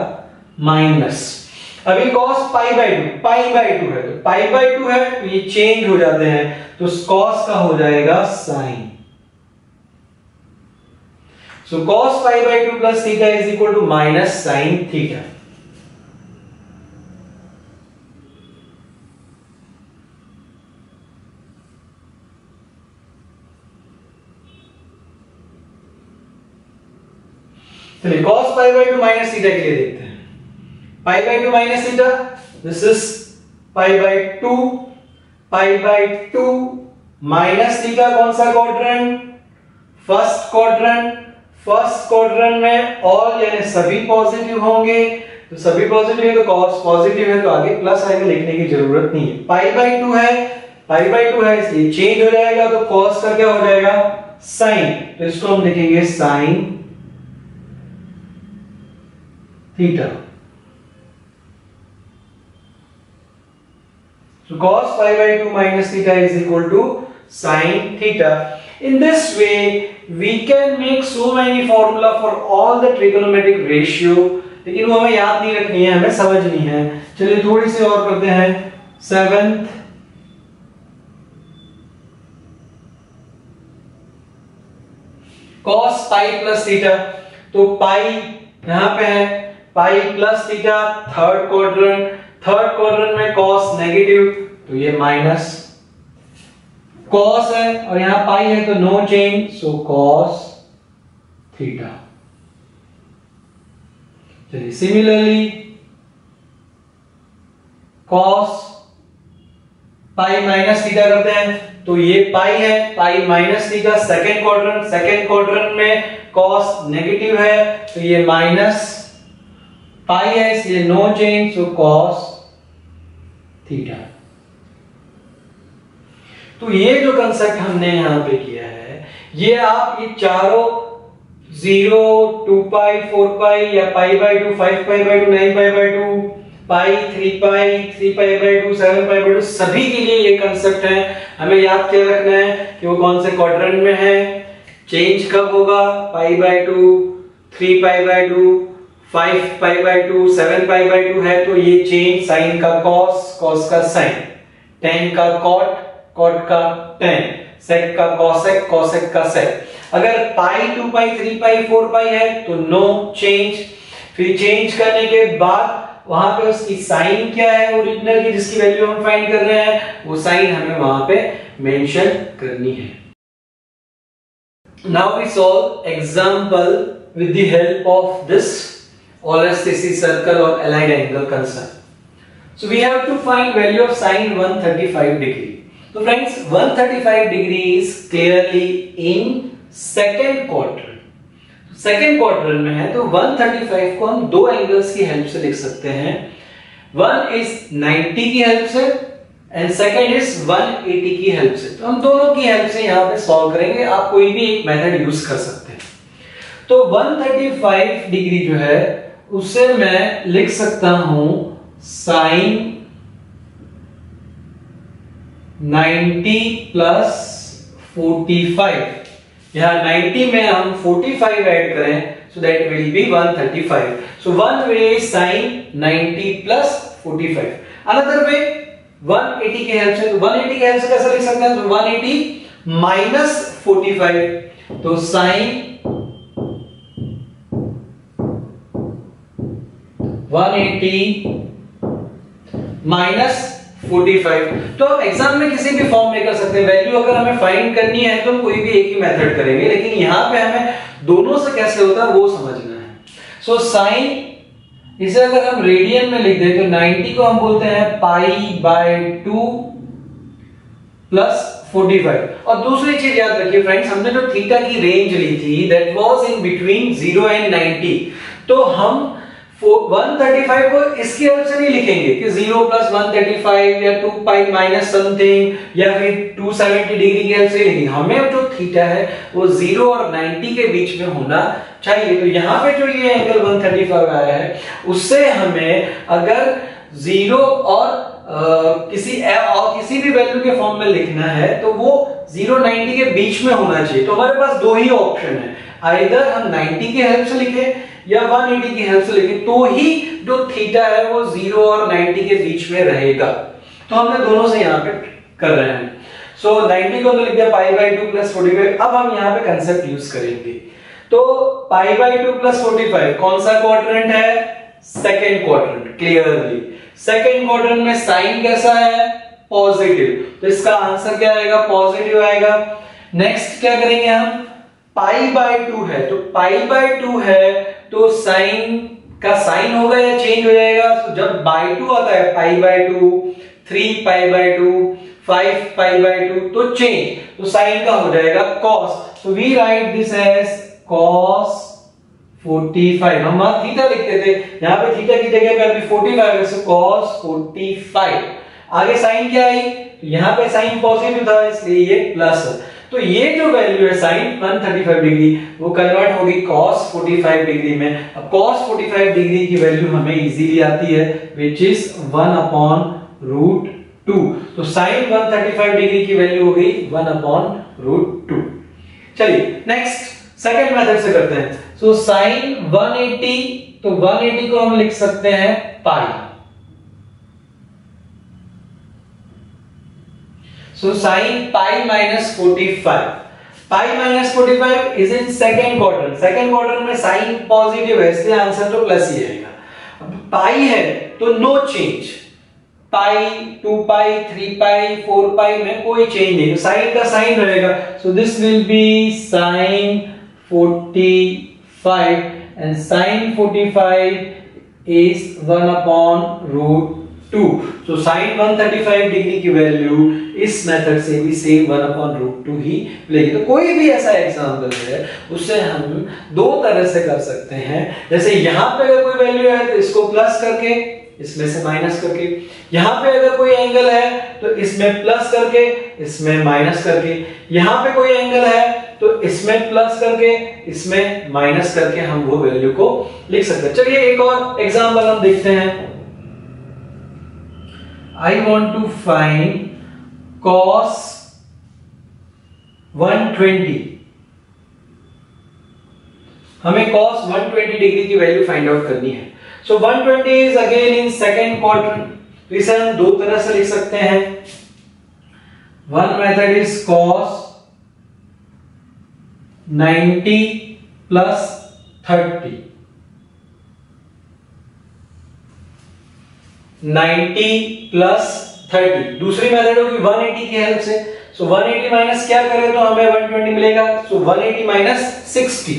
माइनस। अभी cos पाई बाय 2 है, तो पाई बाय 2 है तो ये चेंज हो जाते हैं, तो cos का हो जाएगा sin। So cos pi by 2 plus theta is equal to minus sin theta. चलिए cos pi by 2 minus theta के लिए देखते हैं। pi by 2 minus theta, this is pi by 2 minus theta कौन सा क्वाड्रेंट, फर्स्ट क्वाड्रेंट में all यानी सभी पॉजिटिव होंगे, तो सभी पॉजिटिव है तो cos पॉजिटिव है तो आगे प्लस आएगा, लिखने की जरूरत नहीं है। पाई बाय 2 है इसलिए चेंज हो जाएगा, तो cos का क्या हो जाएगा, sin, तो इसको हम लिखेंगे sin theta. So cos pi by 2 minus theta is equal to sin theta. In this way, we can make so many formula for all the trigonometric ratio, लेकिन वो हमें याद नहीं रखनी है, हमें समझनी है। चलिए थोड़ी सी और करते हैं। Seventh cos pi plus theta, तो पाई यहां पे है, पाई प्लस थीटा थर्ड क्वाड्रेंट में cos नेगेटिव, तो ये माइनस, cos है और यहां पाई है तो no change, so cos theta. चलिए similarly cos pi minus theta करते हैं तो ये पाई है, pi minus theta second quadrant में कॉस नेगेटिव है तो ये माइनस पाई है, इसलिए no change, so cos theta. तो ये जो कंसेप्ट हमने यहां पे किया है, ये आप ये चारों 0, 2 पाई, 4 पाई या पाई by 2, 5 pi by 2, 9 pi by 2, pi, 3 pi, 3 pi by 2, 7 pi by 2, सभी के लिए ये कंसेप्ट है। हमें याद क्या रखना है कि वो कौन से क्वाड्रेंट में है, चेंज कब होगा, पाई by 2, 3 pi by 2, 5 pi by 2, 7 pi by 2 है तो ये चेंज साइन का कॉस, कॉस का साइन, tan का कॉट, कॉट का tan, sec का कॉसेक, कॉसेक का sec। अगर पाई, 2 पाई, 3 पाई, 4 पाई है तो नो चेंज। फिर चेंज करने के बाद वहां पे उसकी साइन क्या है ओरिजिनल की, जिसकी वैल्यू हम फाइंड कर रहे हैं, वो साइन हमें वहां पे मेंशन करनी है। Now we solve example with the help of this Euler-Stacey circle or allied angle concept. So we have to find value of sin 135 degree. So friends, 135 degree is clearly in second quadrant. Second quadrant में है तो 135 को हम दो angles की help से लिख सकते हैं। One is 90 की हेल्प से एंड सेकेंड इज 180 की हेल्प से। तो हम दोनों की हेल्प से यहाँ पे सॉल्व करेंगे, आप कोई भी एक मेथड यूज कर सकते हैं। तो 135 डिग्री जो है उसे मैं लिख सकता हूं साइन 90 प्लस 45। यहां 90 में हम 45 ऐड करें so that will be 135. So one way is sin 90 plus 45. Another way 180 के हेल्प से, तो 180 के हेल्प से कैसे लिख सकते हैं, तो 180 माइनस 45 तो साइन 180 माइनस 45। तो आप एग्जाम में किसी भी फॉर्म में कर सकते हैं। वैल्यू अगर हमें फाइंड करनी है तो हम कोई भी एक ही मेथड करेंगे, लेकिन यहां पे हमें दोनों से कैसे होता है वो समझना है। सो साइन, इसे अगर हम रेडियन में लिख दें तो 90 को हम बोलते हैं पाई बाय 2 प्लस 45। और दूसरी चीज याद रखिए फ्रेंड्स, हमने जो थीटा की रेंज ली थी that was in between 0 and 90। तो हम 135 को इसकी हेल्प से नहीं लिखेंगे कि 0 प्लस 135 या 2 पाई माइनस समथिंग या फिर 270 डिग्री की हेल्प से लिखेंगे। हमें जो थीटा है वो 0 और 90 के बीच में होना चाहिए। तो यहाँ पे जो ये एंगल 135 आया है उससे हमें अगर 0 और किसी भी वैल्यू के फॉर्म में लिखना है तो वो 0 90 के बीच में होना चाहिए। तो हमारे पास दो ही ऑप्शन है, आइदर हम 90 की हेल्प से लिखें या 180 की हेल्प से लिखें, तो ही जो थीटा है वो 0 और 90 के बीच में रहेगा। तो हमने दोनों से यहाँ पे कर रहे हैं। सो 90 को हमने लिख दिया पाई बाय 2 प्लस 45। अब हम यहाँ पे कंसेप्ट यूज करेंगे। तो पाई बाय 2 प्लस 45 कौन सा क्वाड्रेंट है, second quadrant. Clearly second quadrant में साइन कैसा है, पॉजिटिव, तो इसका आंसर क्या आएगा, पॉजिटिव आएगा। नेक्स्ट क्या करेंगे हम, पाई बाय 2 है तो पाई बाय 2 है तो साइन का साइन होगा या चेंज हो जाएगा। तो जब बाय 2 आता है, पाई by 2, 3 pi by 2, 5 pi by 2 तो चेंज, तो साइन का हो जाएगा कॉस। तो we write this as cos 45। हम वहां थीटा लिखते थे, यहाँ पे थीटा की जगह पे अभी 45 है, so cos 45। आगे साइन क्या आई, तो यहाँ पे साइन पॉजिटिव था इसलिए ये प्लस। तो ये जो वैल्यू है साइन 135 डिग्री वो कन्वर्ट होगी cos 45 डिग्री में। अब cos 45 डिग्री की वैल्यू हमें इजीली आती है which is 1/√2। तो साइन 135 डिग्री की वैल्यू हो गई 1/√2। चलिए नेक्स्ट सेकंड मेथड से करते हैं। सो साइन 180, तो 180 को हम लिख सकते हैं पाई। So sin pi minus 45. Pi minus 45 is in second quadrant. Second quadrant में sin पॉजिटिव है इसलिए आंसर तो प्लस ही आएगा। अब पाई है तो नो चेंज, पाई 2 पाई 3 पाई 4 पाई में कोई चेंज नहीं, साइन का साइन रहेगा। So this will be sin 45 and sin 45 is 1/√5। 2। So sine 135 degree की वैल्यू इस मेथड से भी सेम 1/√2 ही मिलेगी। तो कोई भी ऐसा एग्जांपल है उससे हम दो तरह से कर सकते हैं। जैसे यहाँ पे अगर कोई वैल्यू है तो इसको प्लस करके इसमें से माइनस करके, यहाँ पे अगर कोई एंगल है तो इसमें प्लस करके इसमें माइनस करके, यहाँ पे कोई एंगल है तो इसमें प्लस करके इसमें माइनस करके हम वो वैल्यू को लिख सकते हैं। चलिए एक और एग्जांपल हम देखते हैं। I want to find cos 120। हमें cos 120 डिग्री की वैल्यू फाइंड आउट करनी है। So 120 is again in second quadrant, तो इसे हम दो तरह से लिख सकते हैं। One method is cos 90 plus 30, 90 plus 30। दूसरी मेथड होगी 180 की हेल्प से। सो 180 माइनस क्या करें तो हमें 120 मिलेगा। सो 180 माइनस 60।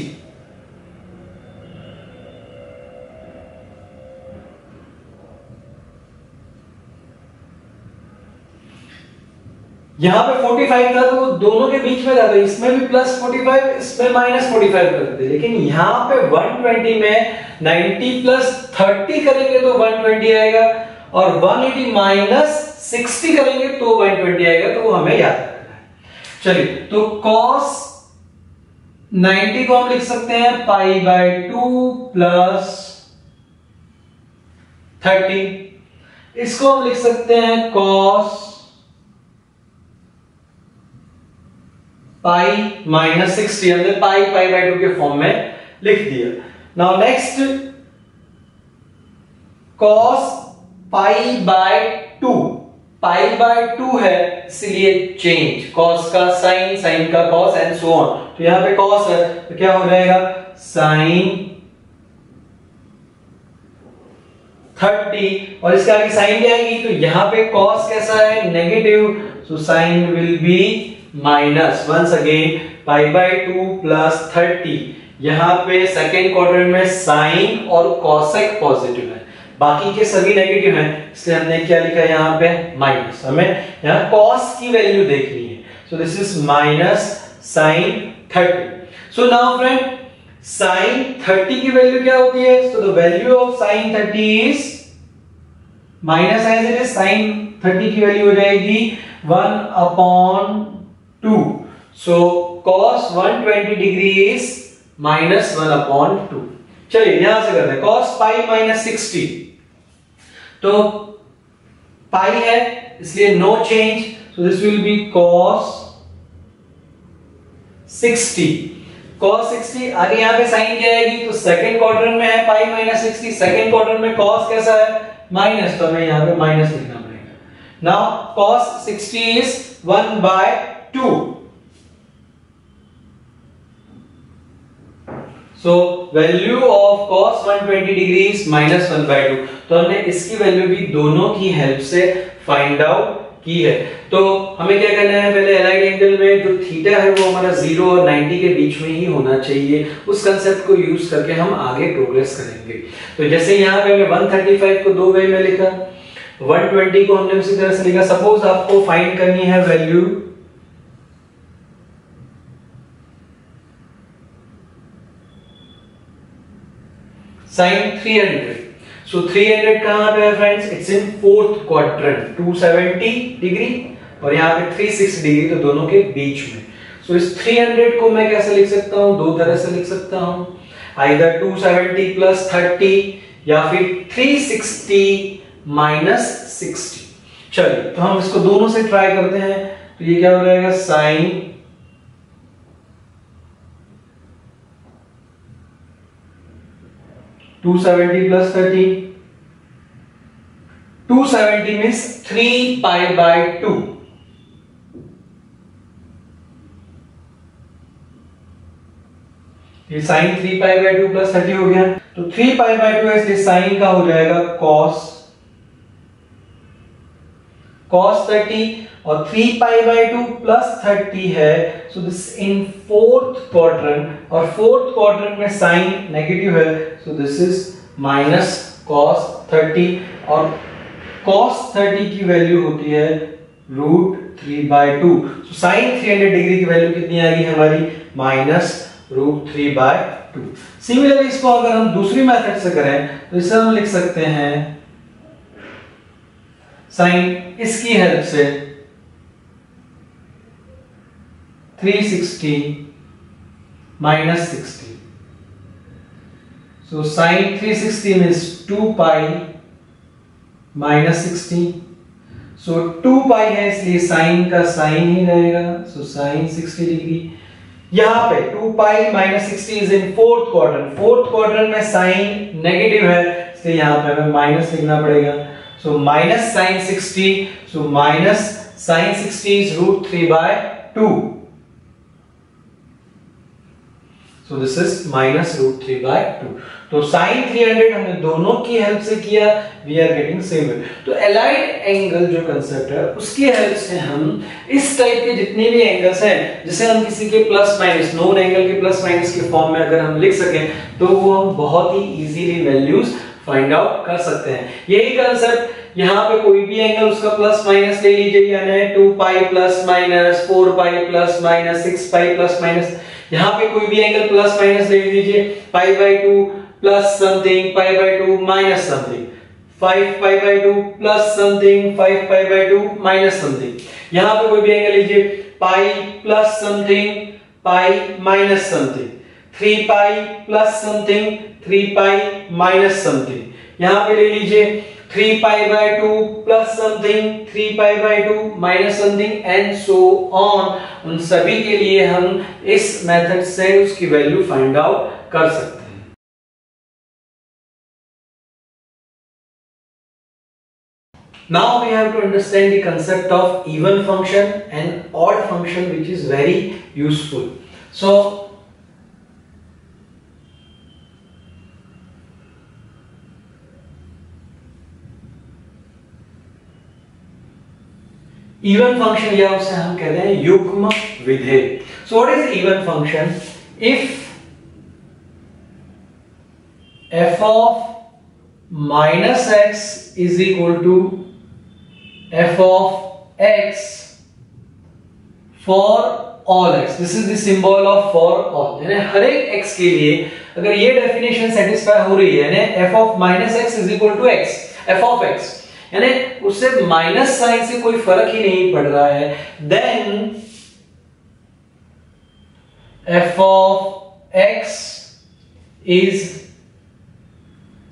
यहां पे 45 था तो वो दोनों के बीच में था, तो इसमें भी प्लस 45 इसमें माइनस 45 कर देते। लेकिन यहां पे 120 में 90 प्लस 30 करेंगे तो 120 आएगा, और 180 माइनस 60 करेंगे तो 120 आएगा। तो वो हमें याद रखना है। चलिए, तो cos 90 को हम लिख सकते हैं π/2 प्लस 30। इसको हम लिख सकते हैं cos पाई माइनस 60। हमने पाई π/2 के फॉर्म में लिख दिया। नाउ नेक्स्ट cos π/2, π/2 है इसलिए चेंज, cos का sin, sin का cos एंड सो ऑन। तो यहां पे cos है तो क्या हो जाएगा sin 30, और इसके आगे sin भी आएगी। तो यहां पे cos कैसा है negative, so sin will be minus once again π/2 plus 30। यहां पे सेकेंड क्वाड्रेंट में साइन और कॉसेक पॉजिटिव है, बाकी के सभी नेगेटिव हैं, इसलिए हमने क्या लिखा है यहां पे माइनस। हमें यहां cos की वैल्यू देखनी है। So this is minus sin 30। So now friend sin 30 की वैल्यू क्या होती है? So the value of sin 30 is minus as it is sin 30 की वैल्यू हो जाएगी 1/2। So cos 120 degree is minus 1/2। चलिए यहां से करते हैं cos पाई माइनस 60। तो पाई है इसलिए no change, so this will be cos 60। cos 60 आगे यहां पे साइन क्या आएगी, तो सेकंड क्वाड्रेंट में है पाई माइनस 60, सेकंड क्वाड्रेंट में cos कैसा है माइनस, तो हमें यहां पे माइनस लिखना पड़ेगा। Now cos 60 is 1/2। So value of cos 120 degree is minus 1/2। तो हमने इसकी वैल्यू भी दोनों की हेल्प से फाइंड आउट की है। तो हमें क्या करना है, पहले एलाइड एंगल में जो थीटा है वो हमारा 0 और 90 के बीच में ही होना चाहिए। उस कंसेप्ट को यूज करके हम आगे प्रोग्रेस करेंगे। तो जैसे यहाँ पे हमने 135 को दो वे में लिखा, 120 को हमने उसी तरह से लिखा। सपोज आपको फाइंड करनी है वैल्यू 300। सो 300 कहां पे है friends? It's in fourth quadrant, 270 degree और यहाँ पे 360 डिग्री, तो दोनों के बीच में। सो इस 300 को मैं कैसे लिख सकता हूं? दो तरह से लिख सकता हूं, आइदर 270 प्लस 30 या फिर 360 माइनस 60। चलिए तो हम इसको दोनों से ट्राई करते हैं। तो ये क्या हो जाएगा साइन 270 plus 30, 270 means 3π/2। ये साइन 3π/2 प्लस 30 हो गया। तो 3π/2 इसलिए साइन का हो जाएगा cos 30 और 3π/2 प्लस 30 है। So this in fourth quadrant, और फोर्थ क्वाड्रेंट में साइन नेगेटिव है, so this is minus cos 30 और cos 30 की वैल्यू होती है √3/2। तो sin 300 डिग्री की वैल्यू कितनी आ गई हमारी -√3/2। सिमिलरली इसको अगर हम दूसरी मेथड से करें तो इसे हम लिख सकते हैं sin इसकी हेल्प से 360 -60। So sin 360 means 2 pi -60। So 2 pi है इसलिए sin का sin ही रहेगा। So sin 60 degree. यहाँ पे 2 pi -60 is in fourth quadrant। fourth quadrant में sin नेगेटिव है इसलिए यहाँ पे हमें माइनस लिखना पड़ेगा। So minus sin 60। So minus sin 60 is √3/2। So this is -√3/2। तो sin 300 हमने दोनों की हेल्प से किया, we are getting similar। तो allied एंगल जो कंसेप्ट है उसकी हेल्प से हम इस टाइप के जितने भी एंगल्स हैं जिसे हम किसी के प्लस माइनस नोन एंगल के प्लस माइनस के फॉर्म में अगर हम लिख सकें तो वो हम बहुत ही इजीली वैल्यूज फाइंड आउट कर सकते हैं। यही कंसेप्ट यहाँ पे कोई भी एंगल उसका प्लस माइनस ले लीजिए, यानी 2 pi plus minus 4 pi plus minus 6 pi plus minus, यहाँ पे कोई भी एंगल प्लस माइनस ले लीजिए, π/2 plus something π/2 minus something, 5π/2 plus something 5π/2 minus something. यहाँ पे कोई भी एंगल लीजिए pi plus something pi minus something, 3 pi plus something 3 pi minus something. यहाँ पे ले लीजिए 3π/2 plus something 3π/2 minus something and so on. उन सभी के लिए हम इस मेथड से उसकी वैल्यू फाइंड आउट कर सकते हैं। Now we have to understand the concept of even function and odd function, which is very useful. So even function या उसे हम कहते हैं युग्म विधेय। So what is even function? If f of -x is equal to f of x for all x, this is the symbol of for all, यानी हर एक x के लिए अगर ये डेफिनेशन सेटिस्फाई हो रही है, यानी f of -x is equal to x, f of x, यानी उससे माइनस साइन से कोई फर्क ही नहीं पड़ रहा है, then f of x is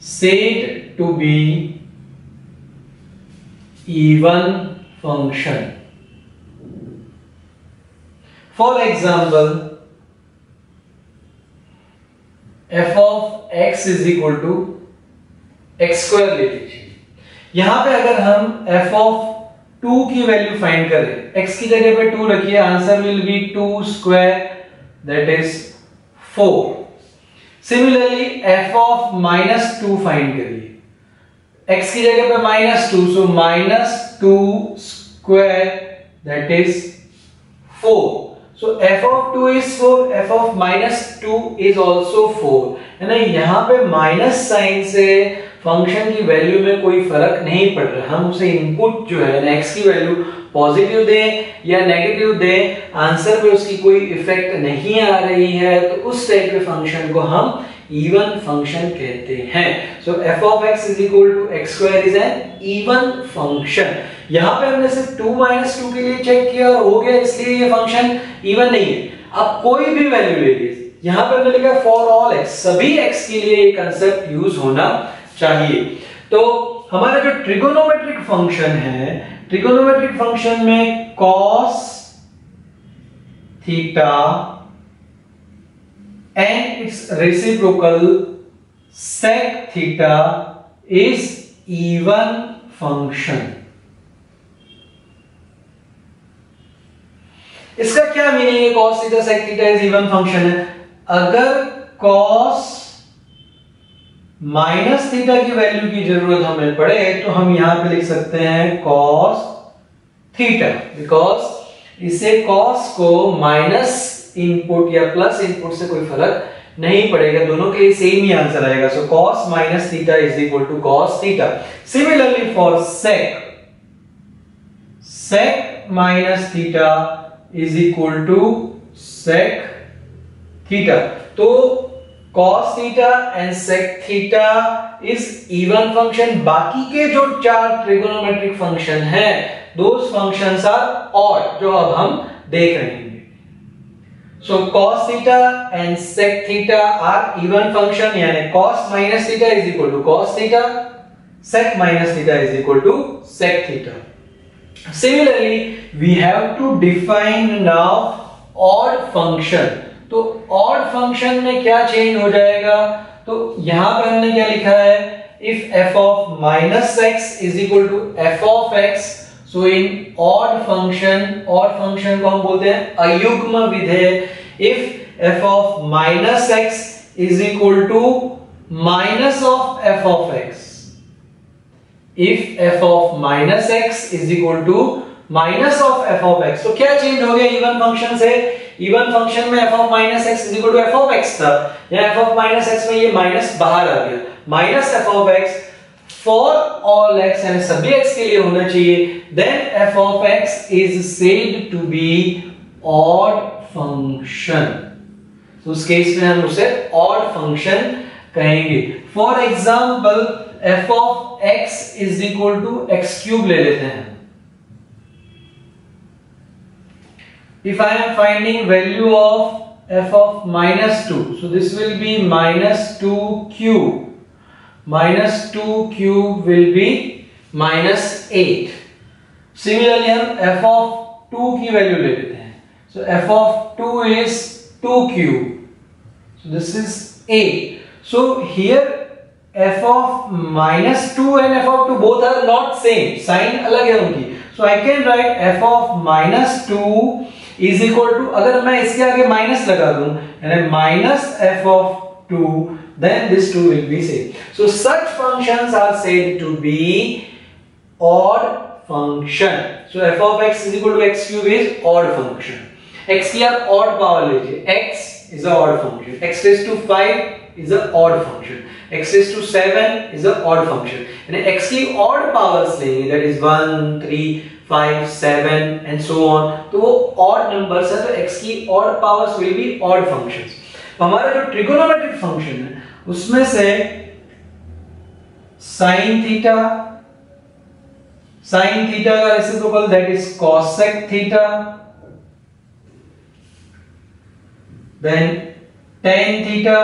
said to be even function. For example, f of x is equal to x square ले लीजिए। यहां पे अगर हम f of 2 की वैल्यू फाइंड करें, x की जगह पे 2 रखिए, answer will be 2 square that is 4। Similarly f of -2 find करिए, x की जगह पे -2, सो -2 square that is 4। So f of 2 is 4, f of -2 is also 4, है ना। यहाँ पे माइनस साइन से फंक्शन की वैल्यू में कोई फर्क नहीं पड़ रहा, हम उसे इनपुट जो है ना x की वैल्यू पॉजिटिव दें या नेगेटिव दें, आंसर पे उसकी कोई इफेक्ट नहीं आ रही है, तो उस टाइप के फंक्शन को हम इवन फंक्शन कहते हैं। सो f of x is equal to x square is an even function। यहाँ पे हमने सिर्फ 2 - 2 के लिए चेक किया और हो गया, इसलिए ये फंक्शन इवन नहीं है। अब कोई भी वैल्यू ले लीजिए, यहाँ पे हमने लिखा फॉर ऑल x, सभी x के लिए ये कंसेप्ट यूज होना चाहिए। तो हमारा जो ट्रिगोनोमेट्रिक फंक्शन है, ट्रिगोनोमेट्रिक फंक्शन में cos theta and its reciprocal sec theta is even function। इसका क्या मीनिंग है? cos theta sec theta is even function है। अगर cos माइनस थीटा की वैल्यू की जरूरत हमें पड़े तो हम यहां पे लिख सकते हैं cos थीटा, बिकॉज इसे cos को माइनस इनपुट या प्लस इनपुट से कोई फर्क नहीं पड़ेगा, दोनों के लिए सेम ही आंसर आएगा। So cos minus theta is equal to cos theta. Similarly for sec minus theta is equal to sec theta. तो cos theta and sec theta is even function. बाकी के जो 4 ट्रिगोनोमेट्रिक फंक्शन हैं दोस functions are odd, जो अब हम देख रहे हैं। So cos theta and sec theta are even function, यानी cos minus theta is equal to cos theta, sec minus theta is equal to sec theta. Similarly, we have to define now odd function. तो odd function में क्या change हो जाएगा? तो यहां पर हमने क्या लिखा है? If f of minus x is equal to f of x, so in odd function को हम बोलते हैं अयुग्म विधेय। If f of minus x is equal to minus of f of x, if f of minus x is equal to minus of f of x, तो क्या change हो गया even function से? इवन फंक्शन में f of minus x is equal to f of x था, या f of minus x में ये माइनस बाहर आ गया, minus f of x for all x, यानी सभी x के लिए होना चाहिए। Then f of x is said to be odd function, तो उस केस में हम उसे odd function कहेंगे। For example f of x is equal to x cube ले लेते हैं। If I am finding value of f of minus 2, so this will be minus 2 cube. Minus 2 cube will be minus 8. Similarly हम f of 2 की value ले लेते हैं। So f of 2 is 2 cube. So this is 8. So here f of minus 2 and f of 2 both are not same. Sign अलग है उनकी। So I can write f of minus 2 is equal to, अगर मैं इसके आगे minus लगा दूं, यानी minus f of 2, then this 2 will be same. So such functions are said to be odd function. So f of x is equal to x cube is odd function. x की आप odd power लीजिए, x is a odd function, x raised to 5 is a odd function, x raised to 7 is a odd function, यानी x की odd powers लेंगे, that is 1, 3, 5, 7 and so on, तो वो odd numbers है, तो x की odd powers will be odd functions। हमारा जो ट्रिगोनोमेट्रिक फंक्शन है उसमें से sin थीटा का reciprocal that is cosec theta, then tan theta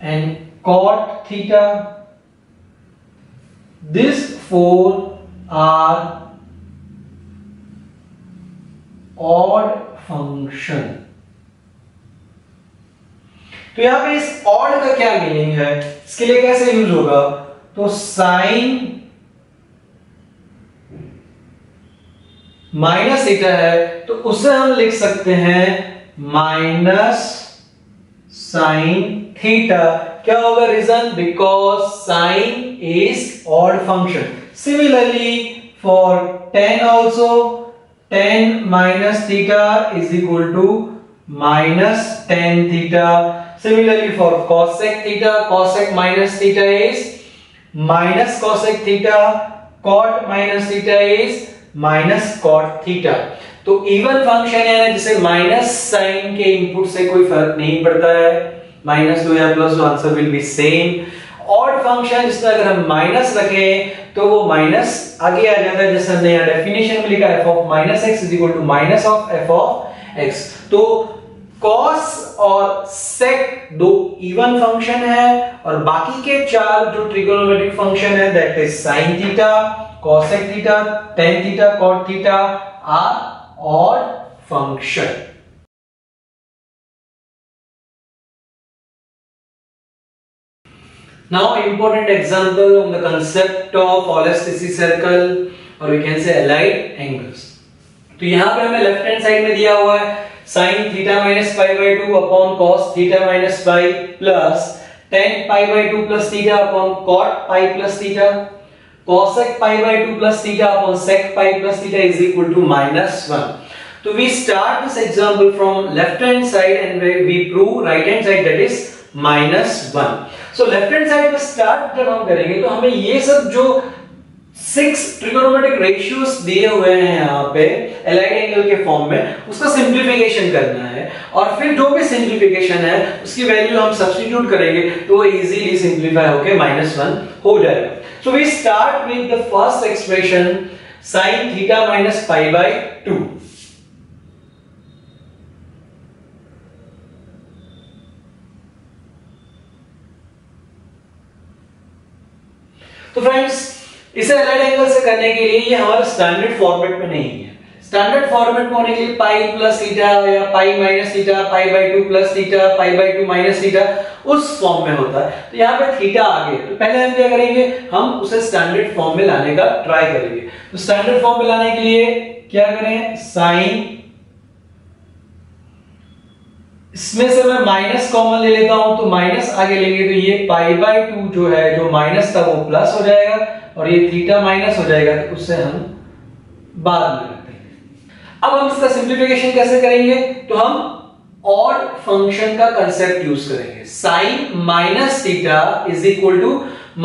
and cot theta, these 4 are odd function। तो यहां पे इस odd का क्या मीनिंग है, इसके लिए कैसे यूज होगा? तो sin माइनस थीटा है तो उसे हम लिख सकते हैं माइनस साइन थीटा। क्या होगा reason? Because sine is odd function. Similarly for tan also, tan minus theta is equal to minus tan theta. Similarly for cosec theta, cosec minus theta is minus cosec theta, cot minus theta is minus cot theta। तो even function है जिसे minus sign के input से कोई फर्क नहीं पड़ता है, माइनस 2 या plus 2 answer will be same. Odd function जिसमें अगर हम माइनस रखें तो वो माइनस आगे आ जाता है, जैसे हमने यहाँ डेफिनेशन में लिखा f of minus x is equal to minus of f of x। तो cos और sec दो इवन फंक्शन है और बाकी के 4 जो ट्रिगोनोमेट्रिक फंक्शन है that is sin theta, cosec theta, tan theta, cot theta are odd function. Now important example on the concept of Euler-Stissy circle or we can say allied angles। तो यहाँ पे हमें लेफ्ट हैंड साइड में दिया हुआ है sin theta minus pi by 2 upon cos theta minus pi plus tan pi by 2 plus theta upon cot pi plus theta, cosec pi by 2 plus theta upon sec pi plus theta is equal to -1। तो we start this example from left hand side and we prove right hand side, that is -1. So left hand side में start जब हम करेंगे तो हमें ये सब जो 6 ट्रिगोनोमेट्रिक रेशियोज दिए हुए हैं यहाँ पे एलाइड एंगल के फॉर्म में, उसका सिंप्लीफिकेशन करना है और फिर जो भी सिंप्लीफिकेशन है उसकी वैल्यू हम सब्स्टिट्यूट करेंगे तो वो इजीली सिंप्लीफाई होके -1 हो जाएगा. So we start with the first expression sin theta minus pi by 2. तो फ्रेंड्स इसे एलाइड एंगल से करने के लिए ये हमारे स्टैंडर्ड फॉर्मेट में नहीं है. स्टैंडर्ड फॉर्मेट में होने के लिए पाई प्लस थीटा या पाई minus theta, pi by 2 plus theta, pi by 2 minus theta उस फॉर्म में होता है. तो यहाँ पे थीटा आ गया तो पहले हम क्या करेंगे, हम उसे स्टैंडर्ड फॉर्म में लाने का ट्राई करेंगे. तो स्टैंडर्ड फॉर्म में लाने के लिए क्या करें, साइन, इसमें से मैं माइनस कॉमन ले लेता हूं तो माइनस आगे लेंगे तो ये पाई बाय 2 जो है, जो माइनस था वो प्लस हो जाएगा और ये थीटा माइनस हो जाएगा, तो उससे हम बाद में रखते हैं. अब हम इसका सिंप्लीफिकेशन कैसे करेंगे, तो हम ऑड फंक्शन का कंसेप्ट यूज करेंगे. Sine minus theta is equal to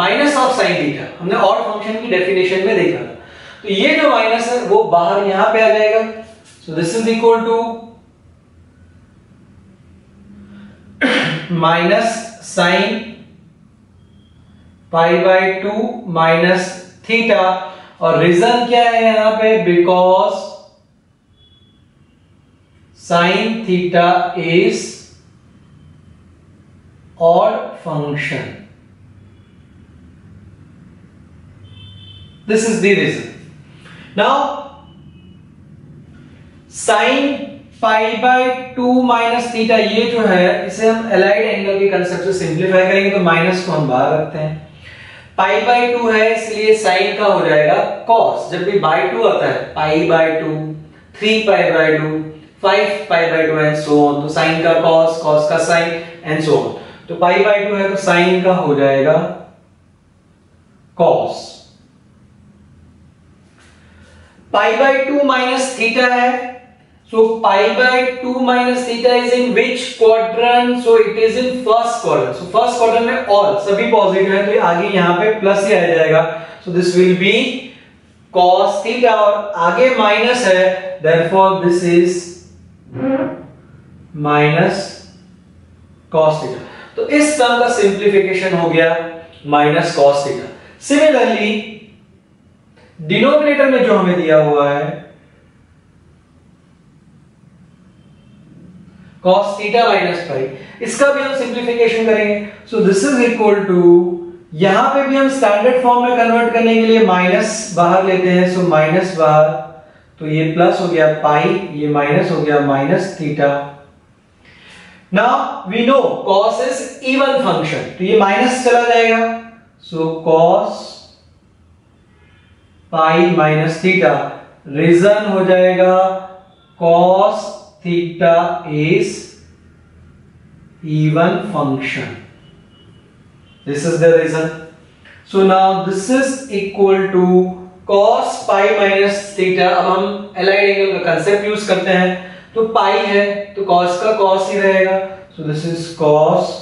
minus of sine theta. हमने ऑड फंक्शन की डेफिनेशन में देखा था. तो ये जो माइनस है वो बाहर यहां पे आ जाएगा. So this is equal to minus sine pi by 2 minus theta, और रीजन क्या है यहां पे, because sine theta is odd function. This is the reason. Now sine pi by 2 minus theta, ये जो है इसे हम एलाइड एंगल के कंसेप्ट से सिंप्लीफाई करेंगे तो माइनस को हम बाहर रखते हैं. पाई बाय 2 है इसलिए साइन का हो जाएगा कॉस. जब भी बाय 2 आता है, पाई by 2, 3 pi by 2, 5 pi by 2 and so on, तो साइन का कॉस, कॉस का साइन एंड सो ऑन. तो पाई बाय 2 है तो साइन का हो जाएगा cos. Pi by 2 minus theta है, so pi by 2 minus theta is in which quadrant? So it is in first quadrant. So first quadrant में all सभी पॉजिटिव है तो ये आगे यहाँ पे प्लस ही आ जाएगा. So this will be cos theta और आगे माइनस है, therefore this is minus cos theta. तो इस टर्म का सिंप्लीफिकेशन हो गया minus cos theta. Similarly denominator में जो हमें दिया हुआ है cos थीटा माइनस पाई, इसका भी हम सिंप्लीफिकेशन करेंगे. So this is equal to, यहां पे भी हम स्टैंडर्ड फॉर्म में कन्वर्ट करने के लिए माइनस बाहर लेते हैं. सो माइनस बाहर तो ये प्लस हो गया पाई, ये माइनस हो गया minus theta. Now we know cos is even function, तो ये माइनस चला जाएगा. So cos pi minus theta, reason हो जाएगा cos theta is even function. This is the reason. So now this is equal to cos pi minus theta. अब हम allied angle का concept use करते हैं, तो pi है तो cos का cos ही रहेगा. So this is cos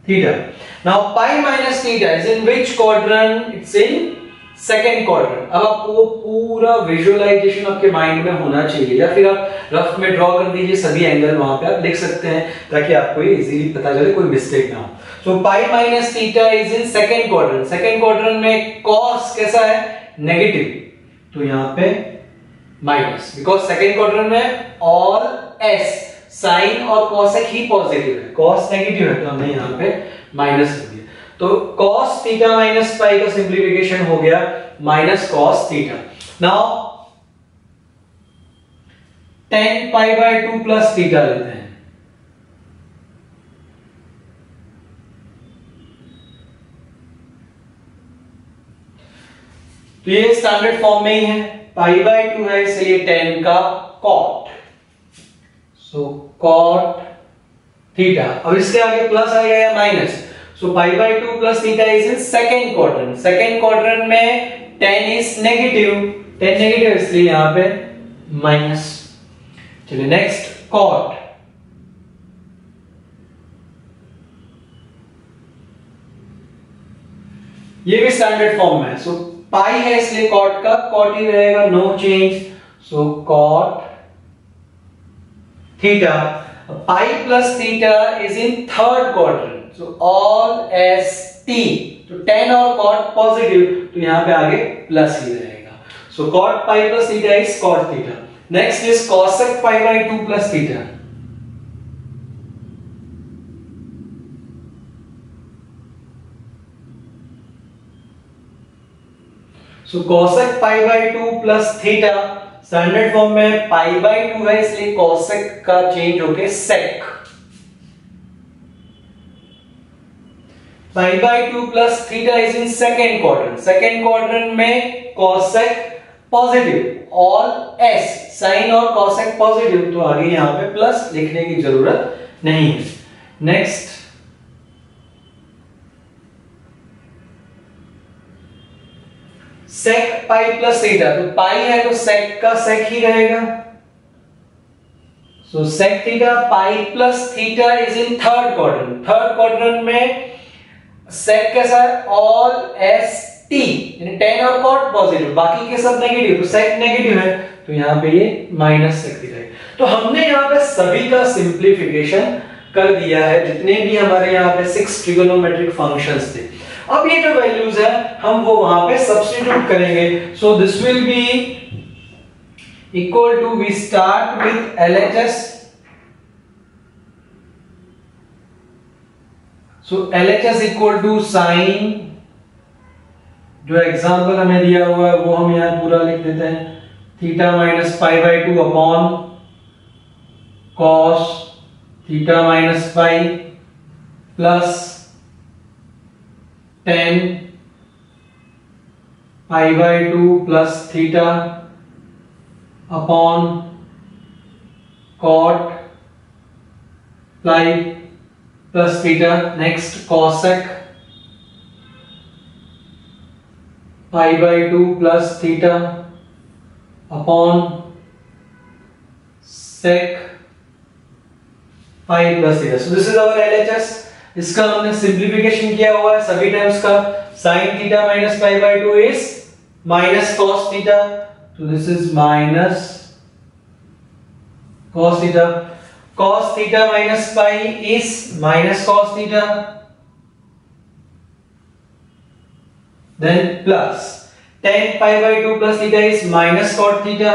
theta. Now pi minus theta is in which quadrant? It's in second quadrant. अब आपको पूरा विजुअलाइजेशन आपके माइंड में होना चाहिए, या फिर आप रफ में ड्रॉ कर दीजिए सभी एंगल, वहां पे आप लिख सकते हैं ताकि आपको ये इजीली पता चले, कोई मिस्टेक ना हो. So pi minus theta is in second quadrant. Second quadrant में कॉस कैसा है, नेगेटिव, तो यहाँ पे माइनस, बिकॉज सेकेंड क्वाड्रेंट में ऑल एस साइन और कॉसेक ही पॉजिटिव है, कॉस नेगेटिव है तो हमने यहाँ पे माइनस कर दिया. तो cos थीटा माइनस पाई का सिंप्लीफिकेशन हो गया minus cos theta. Now tan pi by 2 plus theta लेते हैं. तो ये स्टैंडर्ड फॉर्म में ही है, पाई बाय 2 है इसलिए tan का cot. सो cot थीटा, अब इसके आगे प्लस आ गया minus. So pi by 2 plus theta is in second quadrant. Second quadrant में tan is negative, tan negative इसलिए यहाँ पे माइनस. चलिए नेक्स्ट कॉट। ये भी स्टैंडर्ड फॉर्म में है। सो पाई है इसलिए कॉट का कॉट ही रहेगा, no change. So cot theta, pi plus theta is in third quadrant, so all S T, तो tan और cot पॉजिटिव, तो यहां पे आगे प्लस ही रहेगा। So cot pi plus theta is cot theta. Next is cosec pi by 2 plus theta. So cosec pi by 2 plus theta, standard form में pi by 2 है इसलिए cosec का चेंज होके sec। Pi by 2 plus theta is in second quadrant, second quadrant में cosec positive, all s sine और cosec positive, तो आगे यहां पे प्लस लिखने की जरूरत नहीं है। Next sec pi plus theta, तो पाई है तो sec का sec ही रहेगा। सो sec theta pi plus theta is in third quadrant, third quadrant में sec कैसा है, ऑल एस टी, यानी tan और cot पॉजिटिव, बाकी के सब नेगेटिव, तो sec नेगेटिव है, तो यहां पे ये माइनस sec थीटा है। तो हमने यहां पे सभी का सिंप्लीफिकेशन कर दिया है, जितने भी हमारे यहां पे 6 ट्रिगोनोमेट्रिक फंक्शंस थे। अब ये जो वैल्यूज है हम वो वहां पे सब्स्टिट्यूट करेंगे। So this will be equal to, we start with LHS। So LHS equal to sine, जो एग्जांपल हमें दिया हुआ है वो हम यहां पूरा लिख देते हैं, theta minus pi by 2 upon cos theta minus pi plus tan pi by 2 plus theta upon cot pi plus theta. Next cosec pi by 2 plus theta upon sec pi plus theta. So this is our LHS। इसका हमने simplification किया हुआ है सभी terms का। sin theta minus pi by 2 is minus cos theta, तो this is minus cos theta. cos theta minus pi is minus cos theta, then plus tan pi by 2 plus theta is minus cot theta,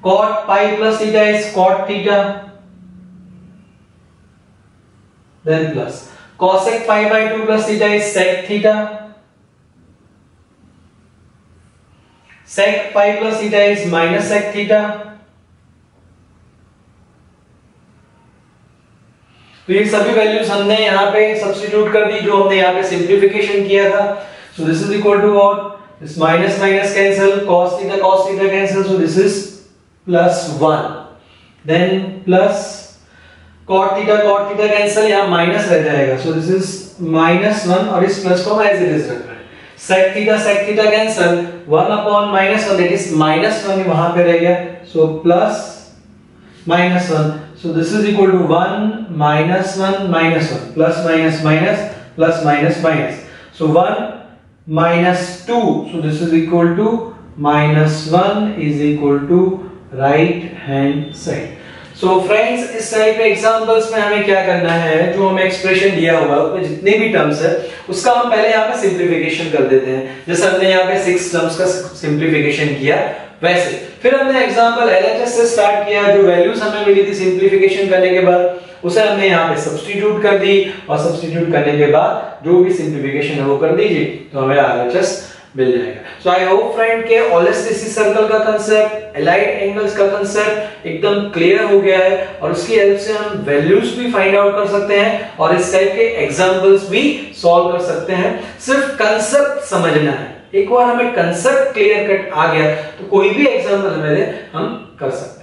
cot pi plus theta is cot theta, then plus cosec pi by 2 plus theta is sec theta, sec pi plus theta is minus sec theta. तो ये सभी values हमने यहाँ पे substitute कर दी जो हमने यहाँ पे सिंप्लीफिकेशन किया था। So this is equal to what, this minus minus cancel, cos theta cancel, so this is plus 1, then plus cot theta cancel, यहां माइनस रह जाएगा, सो दिस इज माइनस 1 और इस प्लस को हम एज इट इज रख रहे हैं। sec theta cancel, 1 upon minus 1 that is minus 1 वहां पे रह गया, so plus minus 1, so this is equal to 1 minus 1 minus 1 plus minus minus plus minus minus, so 1 minus 2, so this is equal to minus 1 is equal to right hand side. So friends, इस type के examples में हमें क्या करना है, जो हमें expression दिया हुआ है उसमें जितने भी टर्म्स है उसका हम पहले यहाँ पे सिंप्लीफिकेशन कर देते हैं। जैसे हमने यहाँ पे 6 टर्म्स का सिंप्लीफिकेशन किया वैसे फिर हमने एग्जांपल LHS से स्टार्ट किया, जो वैल्यूज हमें मिली थी सिंप्लीफिकेशन करने के बाद उसे हमने यहाँ पे सब्स्टिट्यूट कर दी, और सब्स्टिट्यूट करने के बाद जो भी सिंप्लीफिकेशन है वो कर दीजिए तो हमें RHS मिल जाएगा। सो आई होप फ्रेंड के ऑलेस्टिसिटी सर्कल का कांसेप्ट, एलाइड एंगल्स का कांसेप्ट एकदम क्लियर हो गया है, और उसकी हेल्प से हम वैल्यूज भी फाइंड आउट कर सकते हैं और इस टाइप के एग्जांपल्स भी सॉल्व कर सकते हैं। सिर्फ कांसेप्ट समझना है, एक बार हमें कांसेप्ट क्लियर कट आ गया तो कोई भी एग्जांपल हमें हम कर सकते हैं।